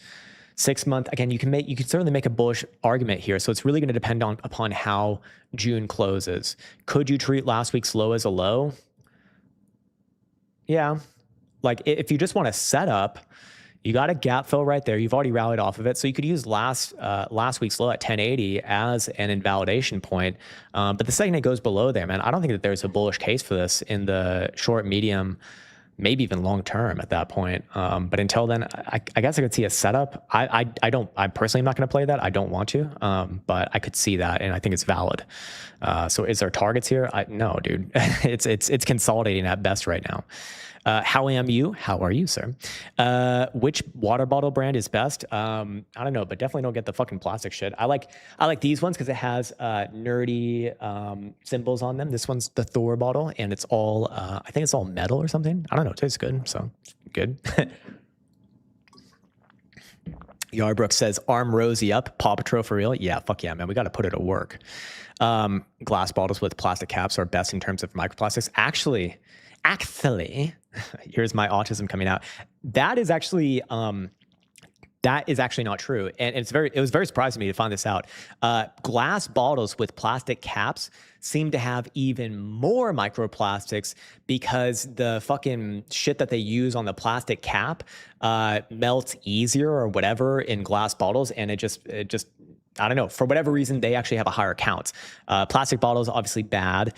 6 month, again, you can certainly make a bullish argument here. So it's really going to depend upon how June closes. Could you treat last week's low as a low? Yeah. Like if you just want to set up, you got a gap fill right there. You've already rallied off of it. So you could use last week's low at 1080 as an invalidation point. But the second it goes below there, man, I don't think that there's a bullish case for this in the short, medium, maybe even long term at that point. But until then, I guess I could see a setup. I personally am not going to play that. I don't want to, but I could see that, and I think it's valid. So is there targets here? No, dude. it's consolidating at best right now. How am you? How are you, sir? Which water bottle brand is best? I don't know, but definitely don't get the fucking plastic shit. I like these ones because it has nerdy symbols on them. This one's the Thor bottle, and it's all I think it's all metal or something. I don't know. It tastes good, so good. Yarbrook says, "Arm Rosie up, Paw Patrol for real." Yeah, fuck yeah, man. We got to put it to work. Glass bottles with plastic caps are best in terms of microplastics. Actually, here's my autism coming out. That is actually not true, and it was very surprising to me to find this out. Glass bottles with plastic caps seem to have even more microplastics because the fucking shit that they use on the plastic cap melts easier or whatever in glass bottles, and it just I don't know, for whatever reason they actually have a higher count. Plastic bottles obviously bad.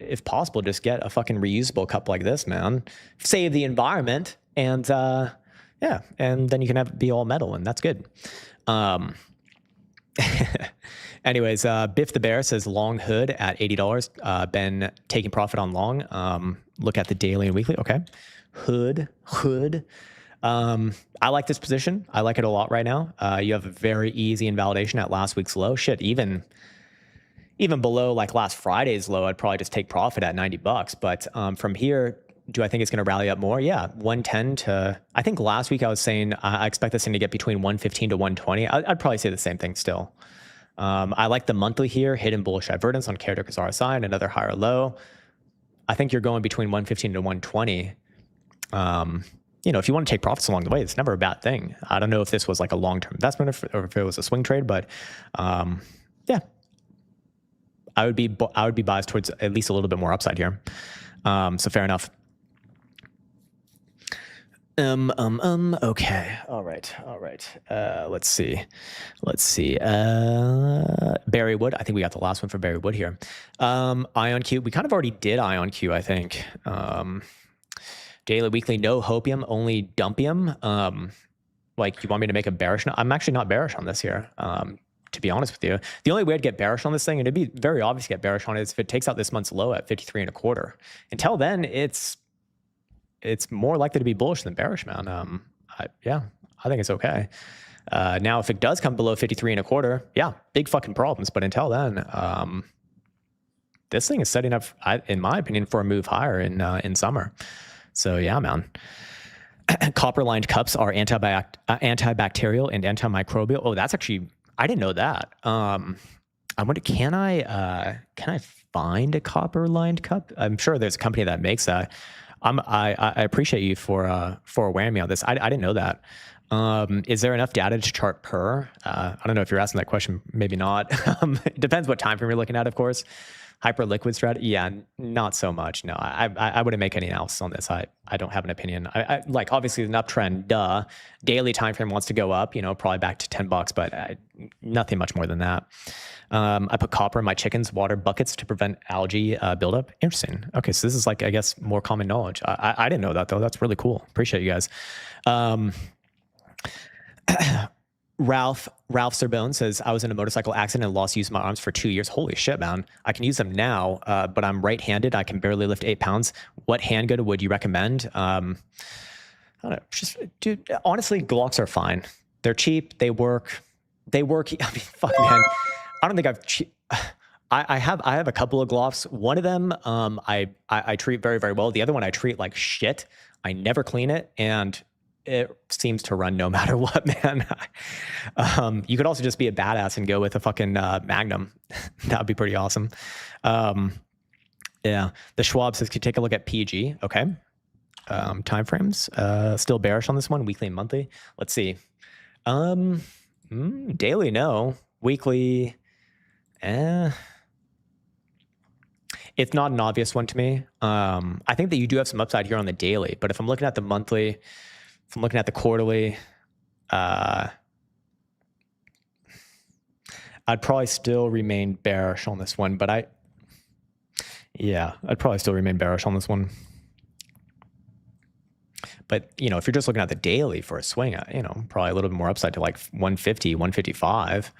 If possible, just get a fucking reusable cup like this, man. Save the environment, and yeah, and then you can be all metal, and that's good. Anyways, Biff the Bear says long hood at $80. Been taking profit on long. Look at the daily and weekly. Okay, hood. I like this position. I like it a lot right now. You have a very easy invalidation at last week's low. Shit, even below like last Friday's low, I'd probably just take profit at $90. But from here, do I think it's going to rally up more? Yeah, 110 to, I think last week I was saying I expect this thing to get between 115 to 120. I'd probably say the same thing still. I like the monthly here, hidden bullish divergence on character RSI and another higher low. I think you're going between 115 to 120. If you want to take profits along the way, it's never a bad thing. I don't know if this was like a long-term investment or if it was a swing trade, but yeah. I would be biased towards at least a little bit more upside here. So fair enough. Okay. All right. Let's see. Berrywood. I think we got the last one for Berrywood here. IonQ. We kind of already did IonQ, I think. Daily, weekly, no hopium, only dumpium. Like, you want me to make a bearish? I'm actually not bearish on this here. To be honest with you, the only way I'd get bearish on this thing, and it'd be very obvious to get bearish on it, is if it takes out this month's low at 53.25. Until then, it's more likely to be bullish than bearish, man. I think it's okay. Now, if it does come below 53.25, yeah, big fucking problems. But until then, this thing is setting up, in my opinion, for a move higher in summer. So yeah, man. Copper-lined cups are antibacterial and antimicrobial. Oh, that's actually, I didn't know that. I wonder, can I find a copper-lined cup? I'm sure there's a company that makes that. I appreciate you for awareing me on this. I didn't know that. Is there enough data to chart per? I don't know if you're asking that question. Maybe not. It depends what time frame you're looking at, of course. Hyper liquid strategy, yeah, not so much. No, I wouldn't make any analysis on this. I don't have an opinion. I like obviously an uptrend. Duh. Daily time frame wants to go up. Probably back to $10, but nothing much more than that. I put copper in my chickens' water buckets to prevent algae buildup. Interesting. Okay, so this is like I guess more common knowledge. I didn't know that though. That's really cool. Appreciate you guys. Ralph Serbone says, I was in a motorcycle accident and lost use of my arms for 2 years. Holy shit, man. I can use them now, but I'm right-handed. I can barely lift 8 pounds. What handgun would you recommend? I don't know. Dude, honestly, Glocks are fine. They're cheap. They work. I mean, fuck, man. I don't think I have a couple of Glocks. One of them, I treat very, very well. The other one I treat like shit. I never clean it. And it seems to run no matter what, man. You could also just be a badass and go with a fucking Magnum. That would be pretty awesome. Yeah. The Schwab says, could you take a look at PG? Okay. Time frames. Still bearish on this one. Weekly and monthly. Let's see. Daily, no. Weekly, it's not an obvious one to me. I think that you do have some upside here on the daily, but if I'm looking at the monthly, if I'm looking at the quarterly, I'd probably still remain bearish on this one, but I'd probably still remain bearish on this one. But, if you're just looking at the daily for a swing, probably a little bit more upside to like 150, 155.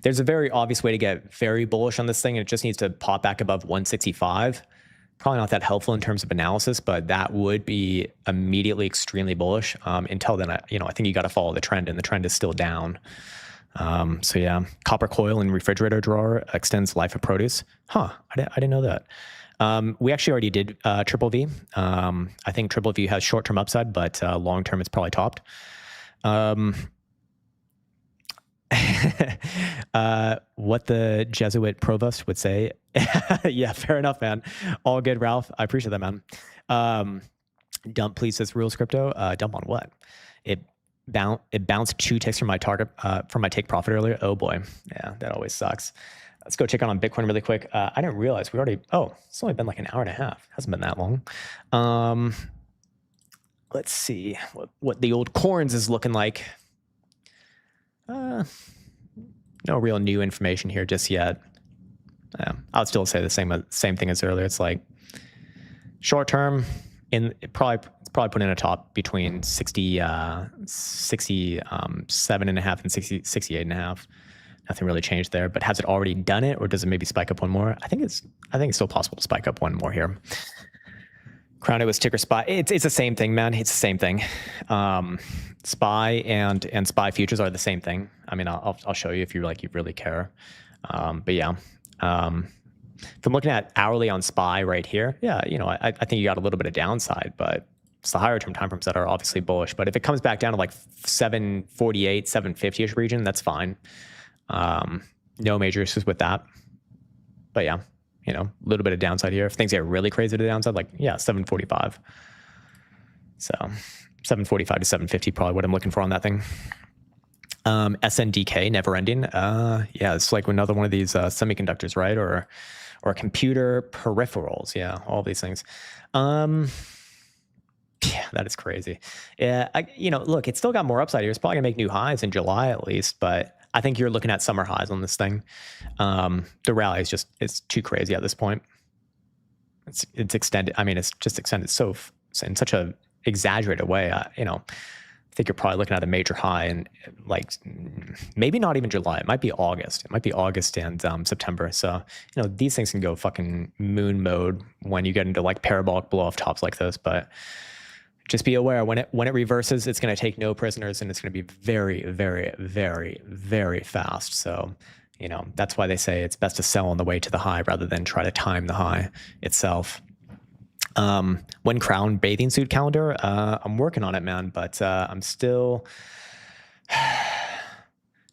There's a very obvious way to get very bullish on this thing, and it just needs to pop back above 165. Probably not that helpful in terms of analysis, but that would be immediately extremely bullish. Until then, I think you got to follow the trend, and the trend is still down. So yeah, copper coil in refrigerator drawer extends life of produce. Huh? I didn't know that. We actually already did triple V. I think triple V has short-term upside, but long-term it's probably topped. What the Jesuit provost would say. Yeah, fair enough, man. All good, Ralph. I appreciate that, man. Dump, please, says Rules Crypto. Dump on what? It bounced 2 ticks from my target from my take profit earlier. Oh boy, yeah, that always sucks. Let's go check on Bitcoin really quick. I didn't realize we already. Oh, it's only been like an hour and a half. Hasn't been that long. Let's see what the old corns is looking like. No real new information here just yet. I would still say the same thing as earlier. It's like short term, probably put in a top between 67.5 and 68.5. Nothing really changed there. But has it already done it, or does it maybe spike up one more? I think it's still possible to spike up one more here. Krown, it was ticker SPY. It's the same thing, man. It's the same thing. SPY and SPY futures are the same thing. I mean, I'll show you if you really care. But yeah, if I'm looking at hourly on SPY right here, yeah, I think you got a little bit of downside, but it's the higher term time frames that are obviously bullish. But if it comes back down to like 748, 750ish region, that's fine. No major issues with that. But yeah, a little bit of downside here. If things get really crazy to the downside, like, yeah, 745. So 745 to 750, probably what I'm looking for on that thing. SNDK, never ending. Yeah, it's like another one of these semiconductors, right? Or computer peripherals. Yeah, all these things. Yeah, that is crazy. Yeah, look, it's still got more upside here. It's probably gonna make new highs in July at least, but I think you're looking at summer highs on this thing. The rally is it's too crazy at this point. It's extended. I mean, it's just extended so in such a exaggerated way. I think you're probably looking at a major high in like maybe not even July. It might be August. It might be August and September. So these things can go fucking moon mode when you get into like parabolic blow off tops like this. But just be aware when it reverses, it's going to take no prisoners, and it's going to be very, very, very, very fast. So, that's why they say it's best to sell on the way to the high rather than try to time the high itself. When Krown bathing suit calendar, I'm working on it, man, but I'm still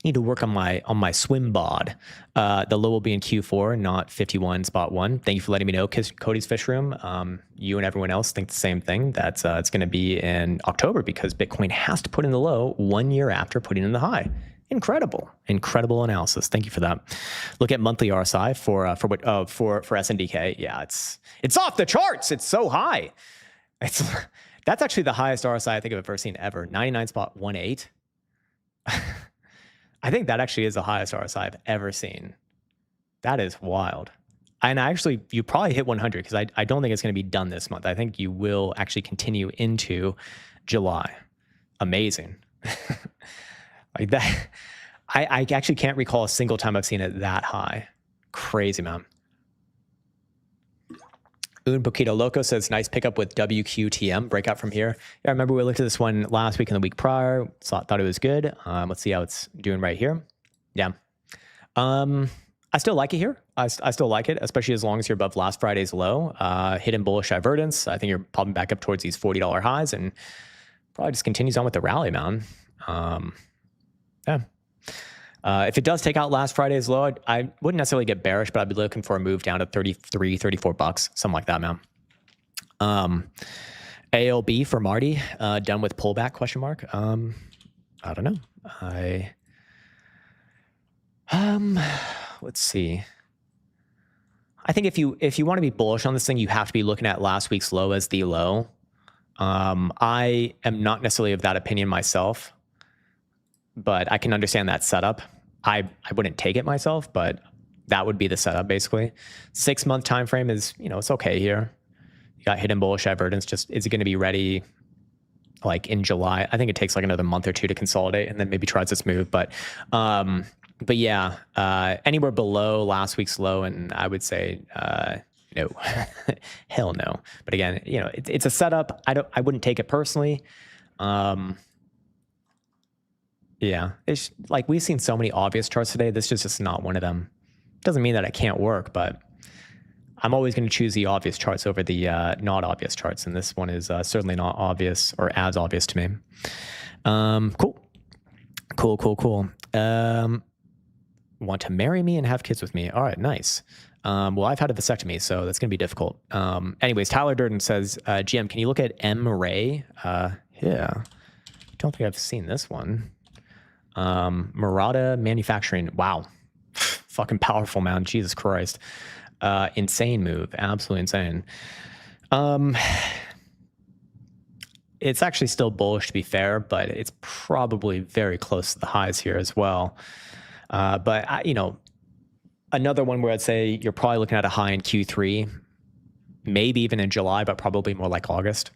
Need to work on my swim bod. The low will be in Q4, not 51.1. Thank you for letting me know, Cody's Fish Room. You and everyone else think the same thing. That it's going to be in October because Bitcoin has to put in the low 1 year after putting in the high. Incredible analysis. Thank you for that. Look at monthly RSI for SNDK. Yeah, it's off the charts. It's so high. That's actually the highest RSI I think I've ever seen ever. 99.18. I think that actually is the highest RSI I've ever seen. That is wild. And actually, you probably hit 100 because I don't think it's going to be done this month. I think you will actually continue into July. Amazing. Like that. I actually can't recall a single time I've seen it that high. Crazy, man. Un Poquito Loco says, nice pickup with WQTM. Breakout from here. Yeah, I remember we looked at this one last week and the week prior. Thought it was good. Let's see how it's doing right here. Yeah. I still like it here. I still like it, especially as long as you're above last Friday's low. Hidden bullish divergence. I think you're popping back up towards these $40 highs and probably just continues on with the rally, man. Yeah. If it does take out last Friday's low, I wouldn't necessarily get bearish, but I'd be looking for a move down to 33, 34 bucks, something like that, man. ALB for Marty, done with pullback, question mark. I don't know. Let's see. I think if you want to be bullish on this thing, you have to be looking at last week's low as the low. I am not necessarily of that opinion myself, but I can understand that setup. I wouldn't take it myself, but that would be the setup basically. 6 month time frame is, it's okay here. You got hidden bullish divergence. Just is it going to be ready like in July? I think it takes like another month or two to consolidate and then maybe tries this move. But yeah, anywhere below last week's low, and I would say no, hell no. But again, it's a setup. I wouldn't take it personally. Yeah, it's like we've seen so many obvious charts today. This is just not one of them. Doesn't mean that it can't work, but I'm always going to choose the obvious charts over the not obvious charts, and this one is certainly not obvious or as obvious to me. Cool. Want to marry me and have kids with me? All right, nice. Well, I've had a vasectomy, so that's going to be difficult. Anyways, Tyler Durden says, GM, can you look at M-Ray? Yeah, don't think I've seen this one. Murata Manufacturing. Wow. Fucking powerful, man. Jesus Christ. Insane move. Absolutely insane. It's actually still bullish to be fair, but it's probably very close to the highs here as well. But another one where I'd say you're probably looking at a high in Q3, maybe even in July, but probably more like August.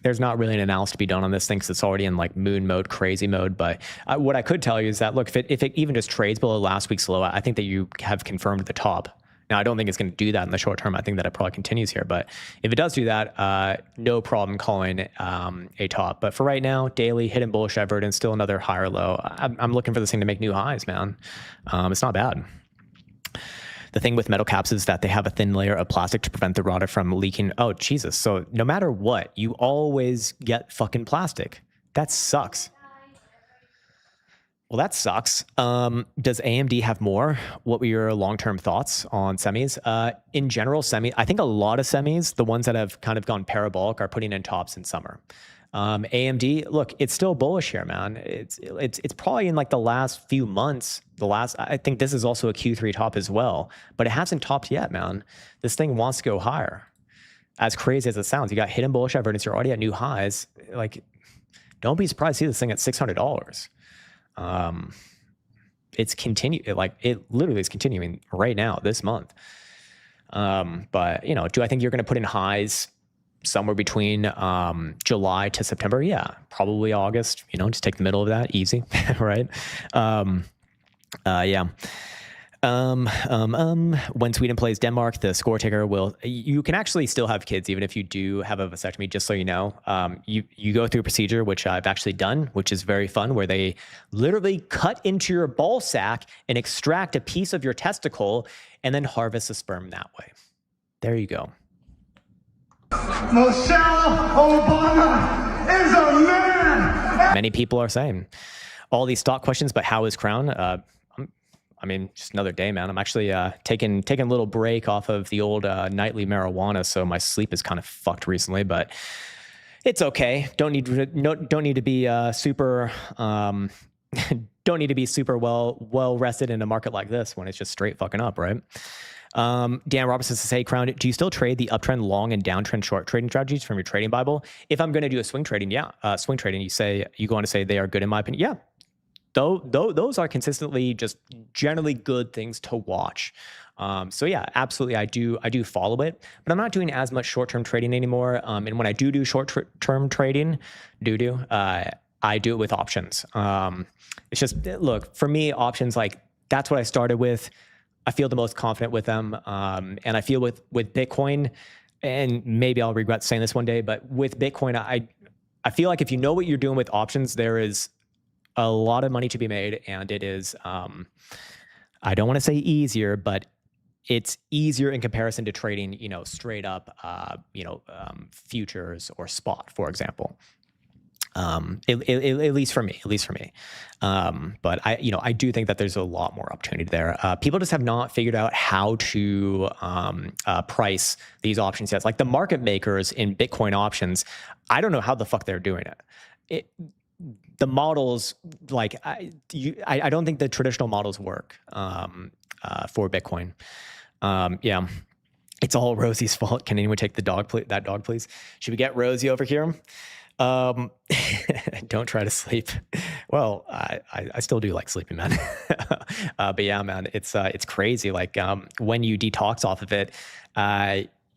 There's not really an analysis to be done on this thing because it's already in like moon mode, crazy mode. But what I could tell you is that, look, if it even just trades below last week's low, I think that you have confirmed the top. Now, I don't think it's going to do that in the short term. I think that it probably continues here. But if it does do that, no problem calling a top. But for right now, daily hidden bullish divergence, still another higher low. I'm looking for this thing to make new highs, man. It's not bad. The thing with metal caps is that they have a thin layer of plastic to prevent the rotor from leaking. Oh, Jesus. So no matter what, you always get fucking plastic. That sucks. Well, that sucks. Does AMD have more? What were your long-term thoughts on semis? In general, I think a lot of semis, the ones that have kind of gone parabolic, are putting in tops in summer. AMD, look, it's still bullish here, man. It's probably in like the last few months. I think this is also a Q3 top as well, but it hasn't topped yet, man. This thing wants to go higher. As crazy as it sounds, you got hidden bullish divergence. You're already at new highs. Like, don't be surprised to see this thing at $600. It literally is continuing right now this month. But do I think you're going to put in highs somewhere between July to September? Yeah, probably August. Just take the middle of that, easy, right? Yeah. When Sweden plays Denmark, the score taker you can actually still have kids even if you do have a vasectomy, just so you know. You go through a procedure, which I've actually done, which is very fun, where they literally cut into your ball sack and extract a piece of your testicle and then harvest the sperm that way. There you go. Michelle Obama is a man. Many people are saying. all these stock questions, but how is Krown? I mean, just another day, man. I'm actually taking a little break off of the old nightly marijuana, so my sleep is kind of fucked recently, but it's okay. Don't need to be super don't need to be super well rested in a market like this when it's just straight fucking up, right? Dan Robertson says, "Hey, Krown, do you still trade the uptrend long and downtrend short trading strategies from your trading Bible? If I'm going to do a swing trading, swing trading, you go on to say they are good in my opinion. Yeah, those are consistently just generally good things to watch. So yeah, absolutely, I do follow it, but I'm not doing as much short-term trading anymore. And when I do short-term trading, I do it with options. It's just, look, for me, options, like, that's what I started with. I feel the most confident with them. And I feel with Bitcoin, and maybe I'll regret saying this one day, but with Bitcoin, I feel like if you know what you're doing with options, there is a lot of money to be made, and it is, I don't want to say easier, but it's easier in comparison to trading, straight up, futures or spot, for example. At least for me. But I do think that there's a lot more opportunity there. People just have not figured out how to price these options yet. Like the market makers in Bitcoin options, I don't know how the fuck they're doing it. The models, like, I don't think the traditional models work for Bitcoin. Yeah, it's all Rosie's fault. Can anyone take that dog, please? Should we get Rosie over here? Don't try to sleep. Well, I still do like sleeping, man. But yeah, man, it's crazy. Like, when you detox off of it,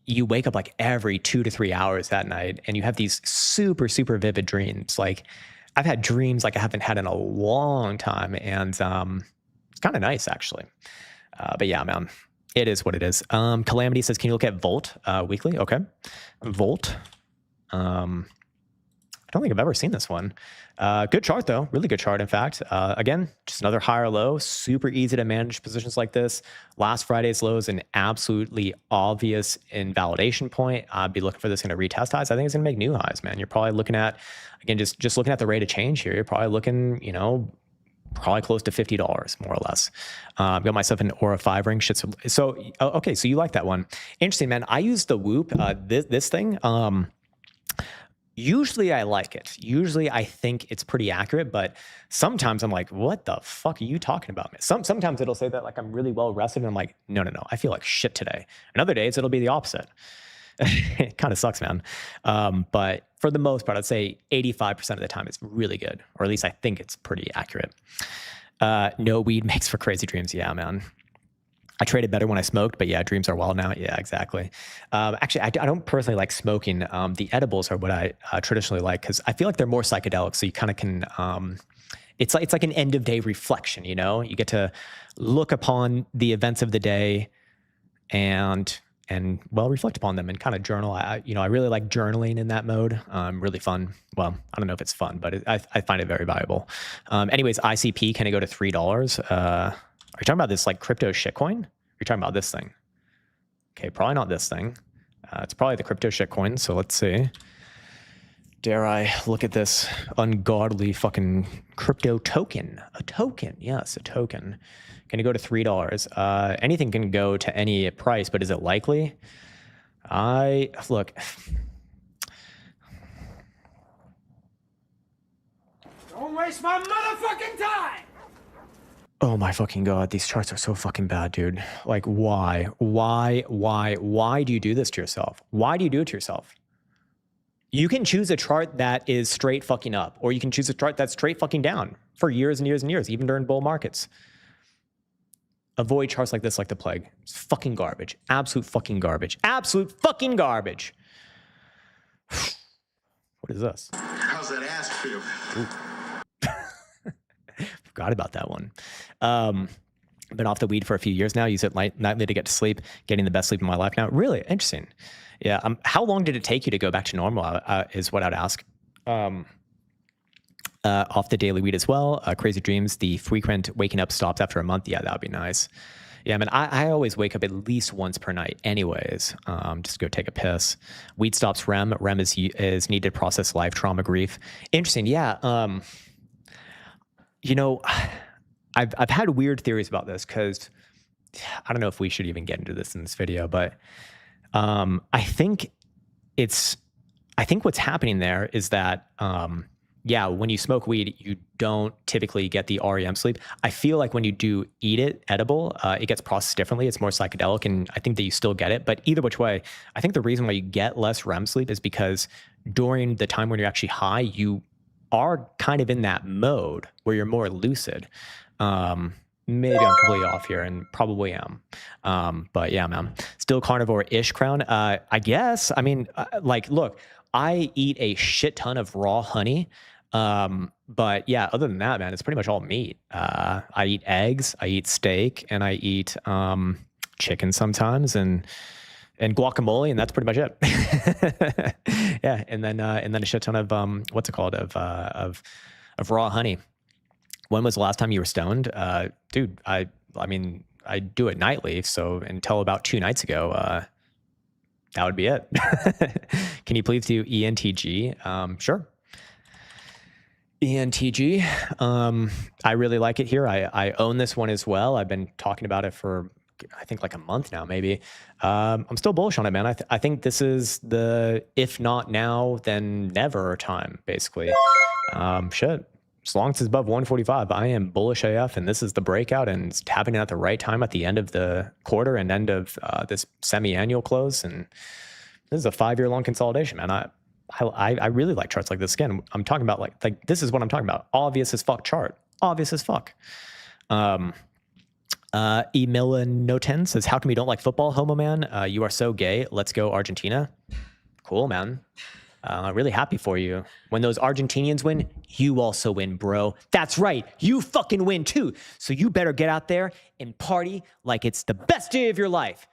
you wake up like every 2 to 3 hours that night, and you have these super, super vivid dreams. Like, I've had dreams like I haven't had in a long time, and it's kind of nice, actually. But yeah, man, it is what it is. Calamity says, "Can you look at Volt weekly?" Okay, Volt. I don't think I've ever seen this one. Good chart, though. Really good chart, in fact. Again, just another higher low. Super easy to manage positions like this. Last Friday's low is an absolutely obvious invalidation point. I'd be looking for this going to retest highs. I think it's going to make new highs, man. You're probably looking at, again, just looking at the rate of change here, you're probably looking, probably close to $50, more or less. Got myself an Aura 5 ring. Shit. So okay, so you like that one. Interesting, man. I use the Whoop, this thing. Usually I like it. Usually I think it's pretty accurate, but sometimes I'm like, what the fuck are you talking about, man? Sometimes it'll say that like I'm really well rested, and I'm like, no, I feel like shit today. And other days it'll be the opposite. It kind of sucks, man. But for the most part, I'd say 85% of the time it's really good, or at least I think it's pretty accurate. No weed makes for crazy dreams. Yeah, man. I traded better when I smoked, but yeah, dreams are wild now. Yeah, exactly. Actually, I don't personally like smoking. The edibles are what I traditionally like, because I feel like they're more psychedelic. So you kind of can, it's like an end of day reflection, you get to look upon the events of the day and reflect upon them and kind of journal. I really like journaling in that mode. Really fun. Well, I don't know if it's fun, but I find it very valuable. Anyways, ICP, can it go to $3? Are you talking about this like crypto shitcoin? You're talking about this thing. Okay, probably not this thing. It's probably the crypto shitcoin. So let's see. Dare I look at this ungodly fucking crypto token? A token, yes, a token. Can it go to $3? Anything can go to any price, but is it likely? Look. Don't waste my motherfucking time! Oh my fucking God, these charts are so fucking bad, dude. Like, why? Why do you do this to yourself? Why do you do it to yourself? You can choose a chart that is straight fucking up, or you can choose a chart that's straight fucking down for years and years and years, even during bull markets. Avoid charts like this like the plague. It's fucking garbage. Absolute fucking garbage. Absolute fucking garbage. What is this? How's that ass feel? Forgot about that one. Been off the weed for a few years now. Use it nightly to get to sleep. Getting the best sleep in my life now. Really interesting. Yeah. How long did it take you to go back to normal? Is what I'd ask. Off the daily weed as well. Crazy dreams. The frequent waking up stops after a month. Yeah, that would be nice. Yeah, I mean, I always wake up at least once per night anyways, just to go take a piss. Weed stops REM. REM is needed to process life, trauma, grief. Interesting. Yeah. You know, I've had weird theories about this because I don't know if we should even get into this in this video, but I think what's happening there is that yeah, when you smoke weed, you don't typically get the REM sleep. I feel like when you do eat it edible, it gets processed differently. It's more psychedelic, and I think that you still get it. But either which way, I think the reason why you get less REM sleep is because during the time when you're actually high, you are kind of in that mode where you're more lucid. Maybe I'm completely off here, and probably am. But yeah, man, still carnivore-ish, Krown. I guess. I mean, like, look, I eat a shit ton of raw honey. But yeah, other than that, man, it's pretty much all meat. I eat eggs, I eat steak, and I eat chicken sometimes, and guacamole, and that's pretty much it. Yeah, and then a shit ton of what's it called, of raw honey. When was the last time you were stoned? Dude, I mean, I do it nightly, so until about 2 nights ago, that would be it. Can you please do ENTG? Sure. ENTG. I really like it here. I own this one as well. I've been talking about it for, I think, like a month now, maybe. I'm still bullish on it, man. I think this is the, if not now, then never time, basically. Shit. As long as it's above 145, I am bullish AF, and this is the breakout, and it's happening at the right time at the end of the quarter and end of this semi-annual close. And this is a 5-year-long consolidation, man. I really like charts like this. Again, I'm talking about like this is what I'm talking about. Obvious as fuck chart. Obvious as fuck. Emilinoten says, how come you don't like football, homo man? You are so gay. Let's go Argentina. Cool, man. Really happy for you. When those Argentinians win, you also win, bro. That's right. You fucking win too. So you better get out there and party like it's the best day of your life.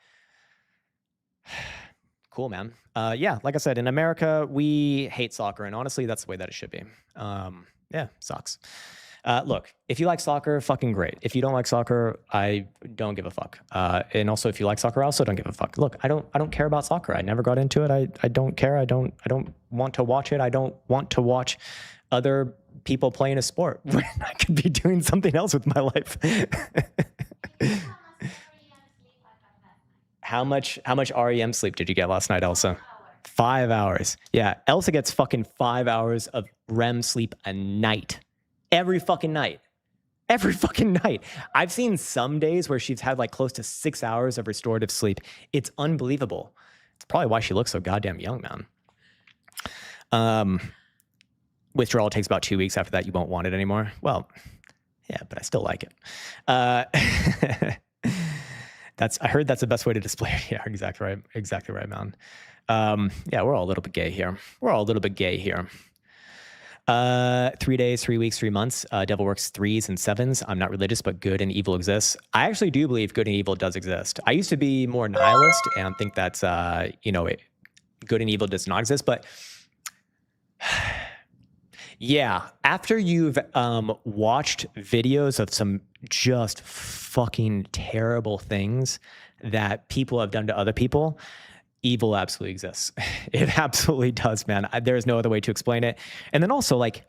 Cool, man. Yeah, like I said, in America, we hate soccer, and honestly, that's the way that it should be. Yeah, sucks. Look, if you like soccer, fucking great. If you don't like soccer, I don't give a fuck. And also, if you like soccer, I also don't give a fuck. Look, I don't care about soccer. I never got into it. I don't care. I don't want to watch it. I don't want to watch other people playing a sport when I could be doing something else with my life. How much REM sleep did you get last night, Elsa? 5 hours. Yeah, Elsa gets fucking 5 hours of REM sleep a night. Every fucking night. Every fucking night. I've seen some days where she's had like close to 6 hours of restorative sleep. It's unbelievable. It's probably why she looks so goddamn young, man. Withdrawal takes about 2 weeks. After that, you won't want it anymore. Well, yeah, but I still like it. I heard that's the best way to display it. Yeah, exactly right. Exactly right, man. Yeah, we're all a little bit gay here. 3 days, 3 weeks, 3 months. Devil works 3s and 7s. I'm not religious, but good and evil exists. I actually do believe good and evil does exist. I used to be more nihilist and think that's, good and evil does not exist. But yeah, after you've watched videos of some just fucking terrible things that people have done to other people, evil absolutely exists. It absolutely does, man. There's no other way to explain it. And then also, like,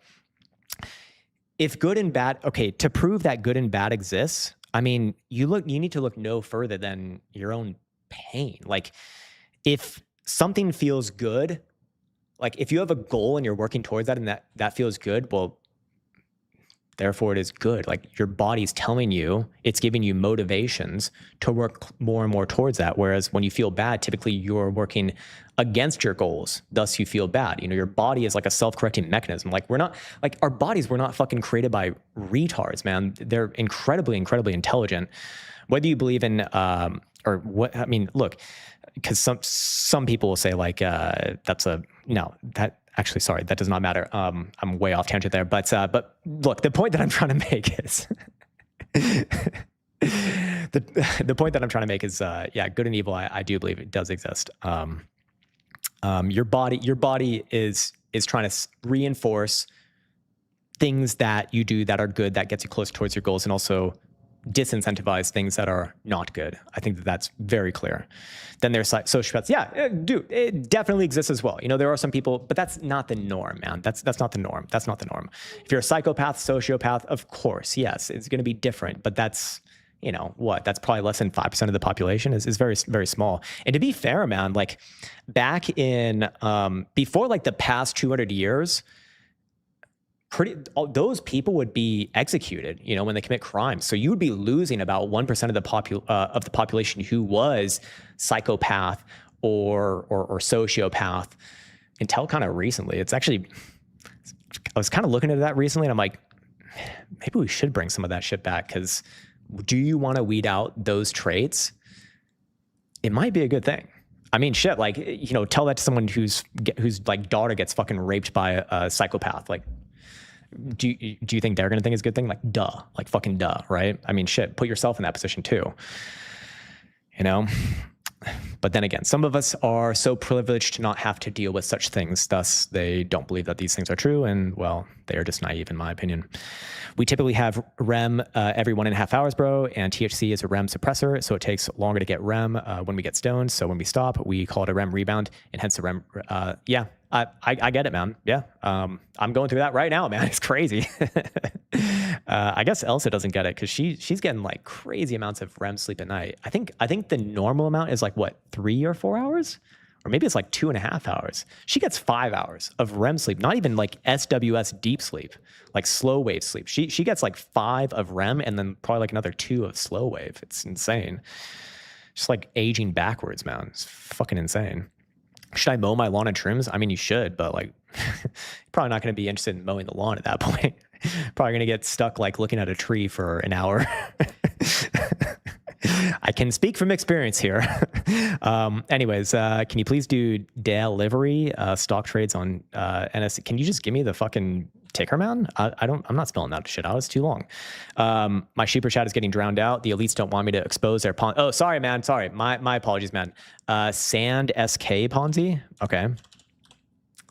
if good and bad, okay, to prove that good and bad exists, I mean, you need to look no further than your own pain. Like, if something feels good, like if you have a goal and you're working towards that and that feels good, well, therefore it is good. Like your body's telling you, it's giving you motivations to work more and more towards that. Whereas when you feel bad, typically you're working against your goals. Thus you feel bad. Your body is like a self-correcting mechanism. Like our bodies were not fucking created by retards, man. They're incredibly, incredibly intelligent. Whether you believe in, or what, I mean, look, because some people will say like, sorry, that does not matter. I'm way off tangent there, but look, the point that I'm trying to make is the point that I'm trying to make is good and evil. I do believe it does exist. Your body is trying to reinforce things that you do that are good, that gets you close towards your goals, and also disincentivize things that are not good. I think that that's very clear. Then there's like sociopaths. Yeah, dude, it definitely exists as well. You know, there are some people, but that's not the norm, man. That's not the norm. That's not the norm. If you're a psychopath, sociopath, of course, yes, it's going to be different, but that's, you know, what? That's probably less than 5% of the population is very, very small. And to be fair, man, like back in, before like the past 200 years, those people would be executed, you know, when they commit crimes. So you would be losing about 1% of the population who was psychopath or sociopath until kind of recently. It's actually, I was kind of looking at that recently, and I'm like, maybe we should bring some of that shit back, because do you want to weed out those traits? It might be a good thing. I mean, shit, like, you know, tell that to someone whose like daughter gets fucking raped by a psychopath. Like, do you think they're going to think it's a good thing? Like, duh, like fucking duh, right? I mean, shit, put yourself in that position too, you know? But then again, some of us are so privileged to not have to deal with such things. Thus, they don't believe that these things are true. And well, they are just naive in my opinion. We typically have REM every 1.5 hours, bro. And THC is a REM suppressor. So it takes longer to get REM when we get stoned. So when we stop, we call it a REM rebound, and hence the REM. Yeah, I get it, man. Yeah. I'm going through that right now, man. It's crazy. I guess Elsa doesn't get it because she's getting like crazy amounts of REM sleep at night. I think the normal amount is like what, 3 or 4 hours? Or maybe it's like 2.5 hours. She gets 5 hours of REM sleep, not even like SWS deep sleep, like slow wave sleep. She gets like 5 of REM and then probably like another 2 of slow wave. It's insane. Just like aging backwards, man. It's fucking insane. Should I mow my lawn and trims? I mean, you should, but like, you're probably not going to be interested in mowing the lawn at that point. Probably going to get stuck like looking at a tree for an hour. I can speak from experience here. Anyways, can you please do delivery stock trades on NS? Can you just give me the fucking ticker, man? I'm not spelling that shit out. It's too long. My sheeper chat is getting drowned out. The elites don't want me to expose their Ponzi. Oh, sorry, man. Sorry. My apologies, man. Sand SK Ponzi. Okay.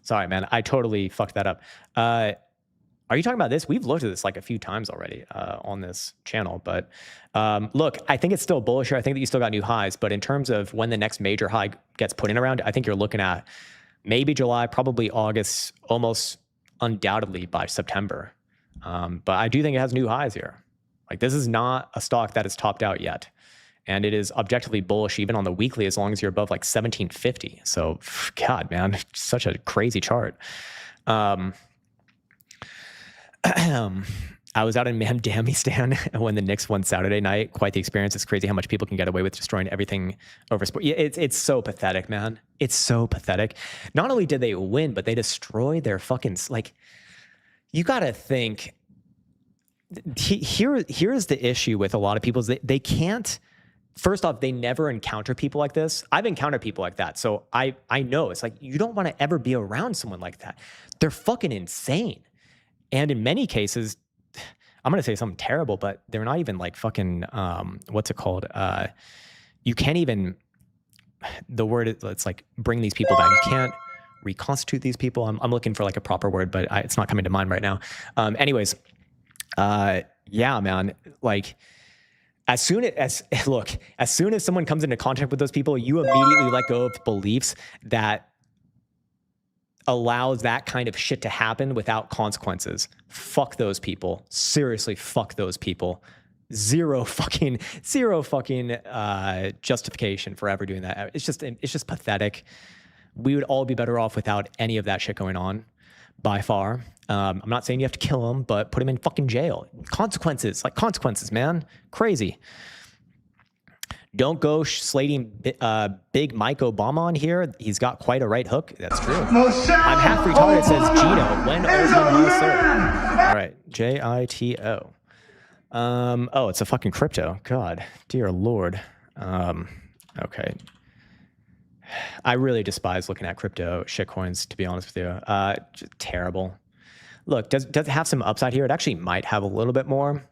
Sorry, man. I totally fucked that up. Are you talking about this? We've looked at this like a few times already on this channel, but look, I think it's still bullish here. I think that you still got new highs, but in terms of when the next major high gets put in around, I think you're looking at maybe July, probably August, almost undoubtedly by September. But I do think it has new highs here. Like, this is not a stock that is topped out yet. And it is objectively bullish even on the weekly, as long as you're above like 1750. So God, man, such a crazy chart. I was out in Mandamistan when the Knicks won Saturday night. Quite the experience. It's crazy how much people can get away with destroying everything over sport. Yeah, it's so pathetic, man. It's so pathetic. Not only did they win, but they destroyed their fucking, like, you got to think, here's the issue with a lot of people is they can't, first off, they never encounter people like this. I've encountered people like that. So I know it's like, you don't want to ever be around someone like that. They're fucking insane. And in many cases, I'm going to say something terrible, but they're not even like fucking, what's it called? You can't even, the word, it's like bring these people back. You can't reconstitute these people. I'm looking for like a proper word, but it's not coming to mind right now. Anyways, yeah, man, like as soon as someone comes into contact with those people, you immediately let go of beliefs that allows that kind of shit to happen without consequences. Fuck those people. Seriously, fuck those people. Zero fucking justification for ever doing that. It's just pathetic. We would all be better off without any of that shit going on, by far. I'm not saying you have to kill them, but put them in fucking jail. Consequences, man. Crazy. Don't go slating big Mike Obama on here. He's got quite a right hook. That's true. I'm half retarded, says Gino. When All right, JITO. Oh, it's a fucking crypto. God, dear Lord. Okay. I really despise looking at crypto shitcoins, to be honest with you. Just terrible. Look, does it have some upside here? It actually might have a little bit more.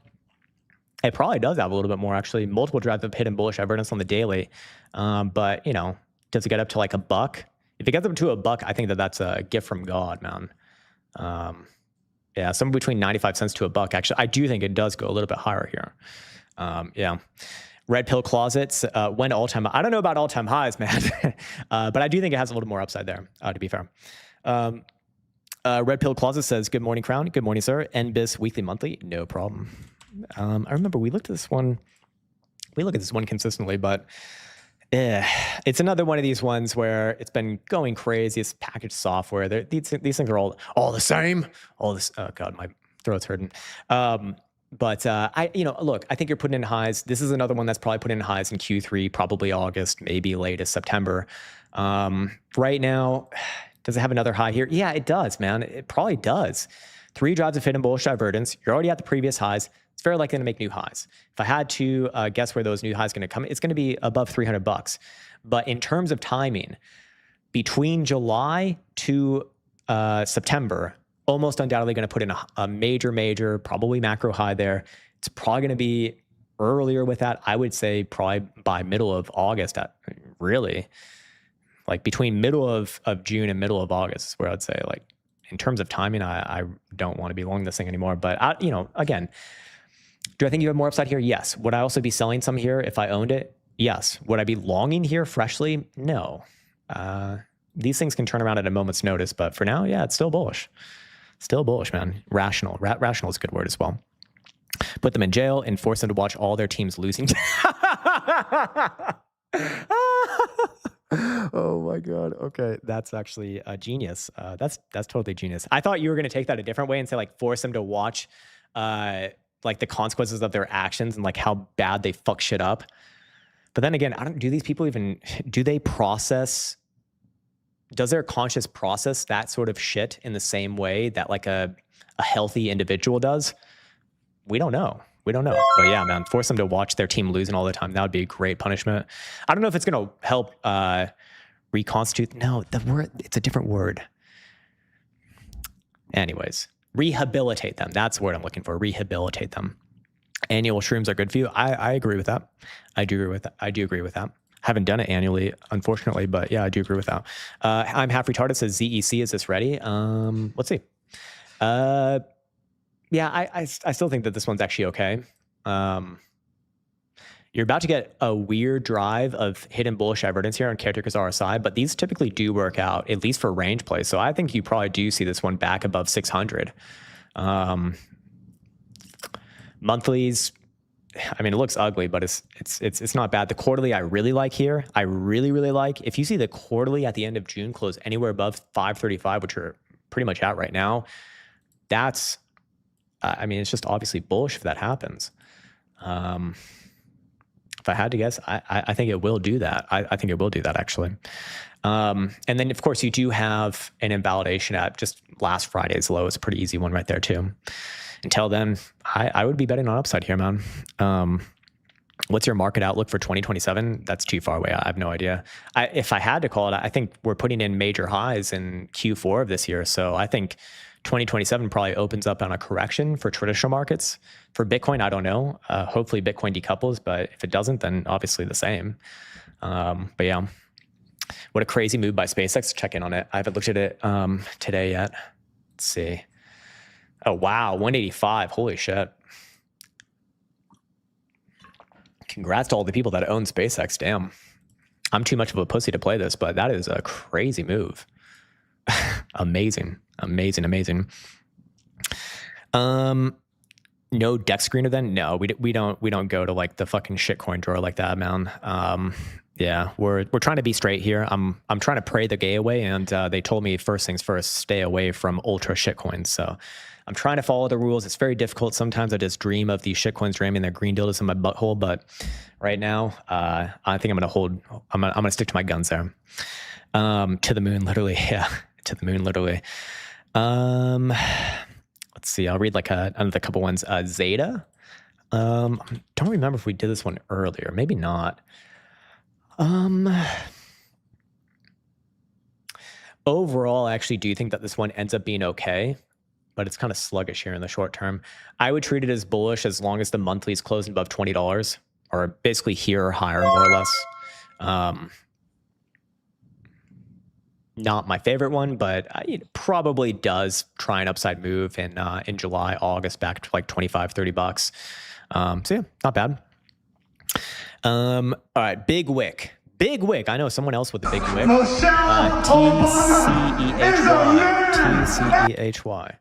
It probably does have a little bit more, actually. Multiple drives of hidden bullish evidence on the daily. But, you know, does it get up to like $1? If it gets up to $1, I think that's a gift from God, man. Yeah, somewhere between 95 cents to $1. Actually, I do think it does go a little bit higher here. Yeah. Red pill closets went all-time. I don't know about all-time highs, man, but I do think it has a little more upside there, to be fair. Red pill closet says, good morning, Krown. Good morning, sir. NBIS weekly, monthly. No problem. I remember we looked at this one. We look at this one consistently, but it's another one of these ones where it's been going crazy. It's packaged software. These things are all the same. All this. Oh God, my throat's hurting. But look, I think you're putting in highs. This is another one that's probably putting in highs in Q3, probably August, maybe latest September. Right now, does it have another high here? Yeah, it does, man. It probably does. 3 drives of hidden bullish divergence. You're already at the previous highs. It's very likely to make new highs. If I had to guess where those new highs are going to come, it's going to be above $300. But in terms of timing, between July to September, almost undoubtedly going to put in a major, probably macro high there. It's probably going to be earlier with that. I would say probably by middle of August, really. Like between middle of June and middle of August is where I'd say, like, in terms of timing, I don't want to be long this thing anymore. But, again, do I think you have more upside here? Yes. Would I also be selling some here if I owned it? Yes. Would I be longing here freshly? No. These things can turn around at a moment's notice. But for now, yeah, it's still bullish. Still bullish, man. Rational. Rational is a good word as well. Put them in jail and force them to watch all their teams losing. Oh my God. Okay. That's actually a genius. That's totally genius. I thought you were going to take that a different way and say, like, force them to watch like the consequences of their actions and like how bad they fuck shit up. But then again, do these people even, do they process, does their conscious process that sort of shit in the same way that like a healthy individual does? We don't know. We don't know. But yeah, man, force them to watch their team losing all the time. That would be a great punishment. I don't know if it's going to help reconstitute. No, it's a different word. Anyways, rehabilitate them. That's the word I'm looking for. Rehabilitate them. Annual shrooms are good for you. I agree with that. I do agree with that. Haven't done it annually, unfortunately, but yeah, I do agree with that. I'm half retarded says ZEC, is this ready? Let's see. Yeah, I still think that this one's actually okay. You're about to get a weird drive of hidden bullish divergence here on Caretaker's RSI, but these typically do work out, at least for range play. So I think you probably do see this one back above 600. Monthlies, I mean, it looks ugly, but it's not bad. The quarterly I really like here. I really like. If you see the quarterly at the end of June close anywhere above 535, which are pretty much out right now, that's, I mean, it's just obviously bullish if that happens. If I had to guess, I think it will do that. I think it will do that, actually. And then, of course, you do have an invalidation at just last Friday's low. It's a pretty easy one right there, too. Until then, I would be betting on upside here, man. What's your market outlook for 2027? That's too far away. I have no idea. If I had to call it, I think we're putting in major highs in Q4 of this year. So I think 2027 probably opens up on a correction for traditional markets. For Bitcoin, I don't know. Hopefully Bitcoin decouples, but if it doesn't, then obviously the same. But yeah, what a crazy move by SpaceX. Check in on it. I haven't looked at it today yet. Let's see. Oh, wow. 185. Holy shit. Congrats to all the people that own SpaceX. Damn. I'm too much of a pussy to play this, but that is a crazy move. Amazing. No deck screener then? No, we don't go to like the fucking shitcoin drawer like that, man. Yeah, we're trying to be straight here. I'm trying to pray the gay away, and they told me first things first, stay away from ultra shitcoins. So I'm trying to follow the rules. It's very difficult. Sometimes I just dream of these shitcoins ramming their green dildos in my butthole, but right now, I think I'm gonna stick to my guns there. To the moon, literally. Yeah, to the moon, literally. Let's see. I'll read like another couple ones. Zeta. Don't remember if we did this one earlier. Maybe not. Overall, I actually do think that this one ends up being okay, but it's kind of sluggish here in the short term. I would treat it as bullish as long as the monthly is closing above $20, or basically here or higher, more or less. Not my favorite one, but it probably does try an upside move in July, August, back to like $25, $30. So yeah, not bad. All right, big wick. Big wick. I know someone else with a big wick. Michelle Obama is a man. T-C-E-H-Y.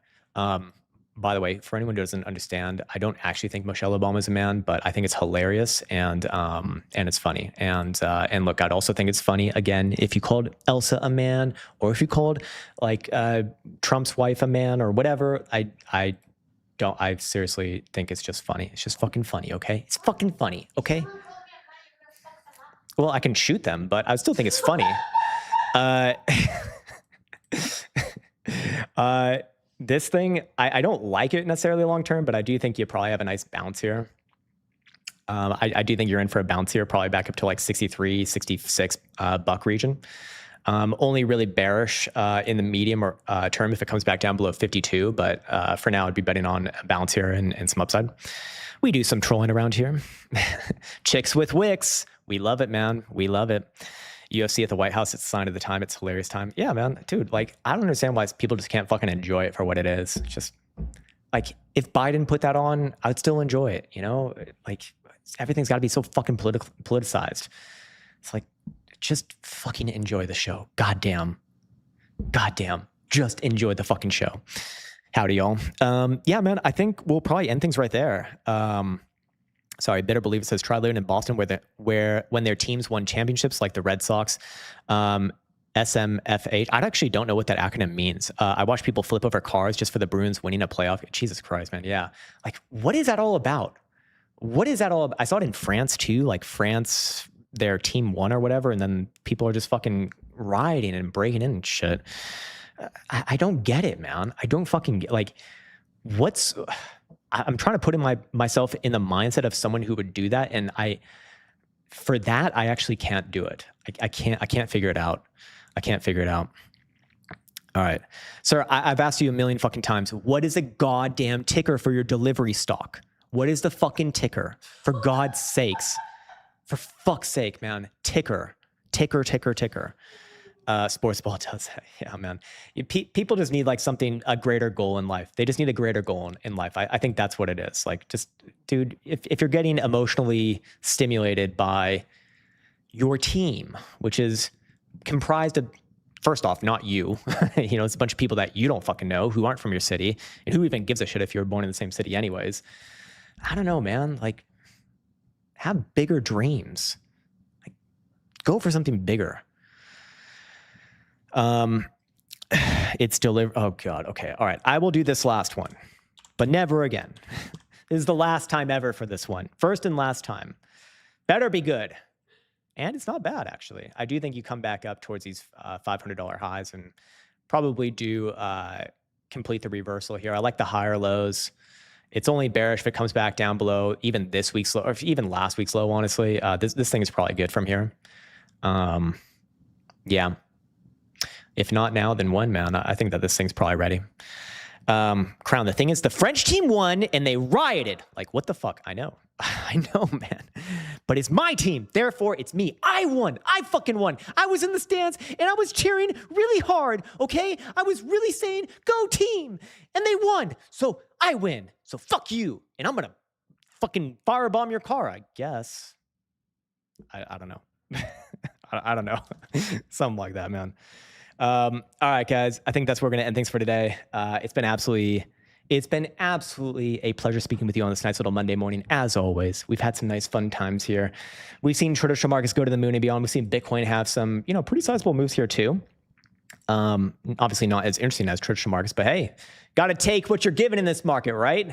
By the way, for anyone who doesn't understand, I don't actually think Michelle Obama is a man, but I think it's hilarious and it's funny. And look, I'd also think it's funny again if you called Elsa a man, or if you called like Trump's wife a man or whatever. I seriously think it's just funny. It's just fucking funny, okay? It's fucking funny, okay? Well, I can shoot them, but I still think it's funny. This thing, I don't like it necessarily long term, but I do think you probably have a nice bounce here. I do think you're in for a bounce here, probably back up to like 63, 66 buck region. Only really bearish in the medium or term if it comes back down below 52, but for now I'd be betting on a bounce here and some upside. We do some trolling around here. Chicks with wicks. We love it, man. We love it. UFC at the White House, it's a sign of the time. It's hilarious time. Yeah, man. Dude, like, I don't understand why people just can't fucking enjoy it for what it is. It's just, like, if Biden put that on, I would still enjoy it, you know? Like, everything's got to be so fucking politicized. It's like, just fucking enjoy the show. Goddamn. Goddamn. Just enjoy the fucking show. Howdy, y'all. Yeah, man, I think we'll probably end things right there. Sorry, Better Believe it says try living in Boston where when their teams won championships like the Red Sox, SMFH. I actually don't know what that acronym means. I watch people flip over cars just for the Bruins winning a playoff. Jesus Christ, man. Yeah. Like, what is that all about? What is that all about? I saw it in France too. Like France, their team won or whatever. And then people are just fucking rioting and breaking in and shit. I don't get it, man. I don't fucking get, like, I'm trying to put myself in the mindset of someone who would do that. And for that, I actually can't do it. I can't figure it out. I can't figure it out. All right. Sir, I've asked you a million fucking times, what is a goddamn ticker for your delivery stock? What is the fucking ticker? For God's sakes. For fuck's sake, man. Ticker. Sports ball does that. Yeah, man. People just need like a greater goal in life. They just need a greater goal in life. I think that's what it is. Like, just, dude, if you're getting emotionally stimulated by your team, which is comprised of, first off, not you, you know, it's a bunch of people that you don't fucking know who aren't from your city, and who even gives a shit if you were born in the same city anyways. I don't know, man. Like, have bigger dreams. Like, go for something bigger. It's delivered. Oh God. Okay. All right. I will do this last one, but never again. This is the last time ever for this one. First and last time. Better be good. And it's not bad, actually. I do think you come back up towards these $500 highs and probably do complete the reversal here. I like the higher lows. It's only bearish if it comes back down below even this week's low, or even last week's low, honestly. This thing is probably good from here. Yeah. If not now, then when, man? I think that this thing's probably ready. Krown, the thing is, the French team won and they rioted. Like, what the fuck? I know. I know, man. But it's my team. Therefore, it's me. I won. I fucking won. I was in the stands and I was cheering really hard, okay? I was really saying, go team. And they won. So I win. So fuck you. And I'm going to fucking firebomb your car, I guess. I don't know. I don't know. Something like that, man. All right, guys. I think that's where we're going to end things for today. It's been absolutely a pleasure speaking with you on this nice little Monday morning. As always, we've had some nice fun times here. We've seen traditional markets go to the moon and beyond. We've seen Bitcoin have some, pretty sizable moves here too. Obviously not as interesting as traditional markets, but hey, got to take what you're given in this market, right?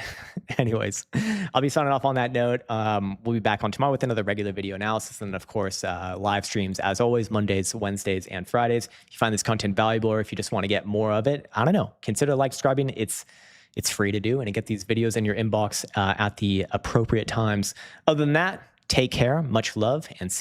Anyways, I'll be signing off on that note. We'll be back on tomorrow with another regular video analysis. And of course, live streams as always, Mondays, Wednesdays, and Fridays. If you find this content valuable, or if you just want to get more of it, I don't know, consider subscribing. It's free to do, and to get these videos in your inbox at the appropriate times. Other than that, take care, much love, and see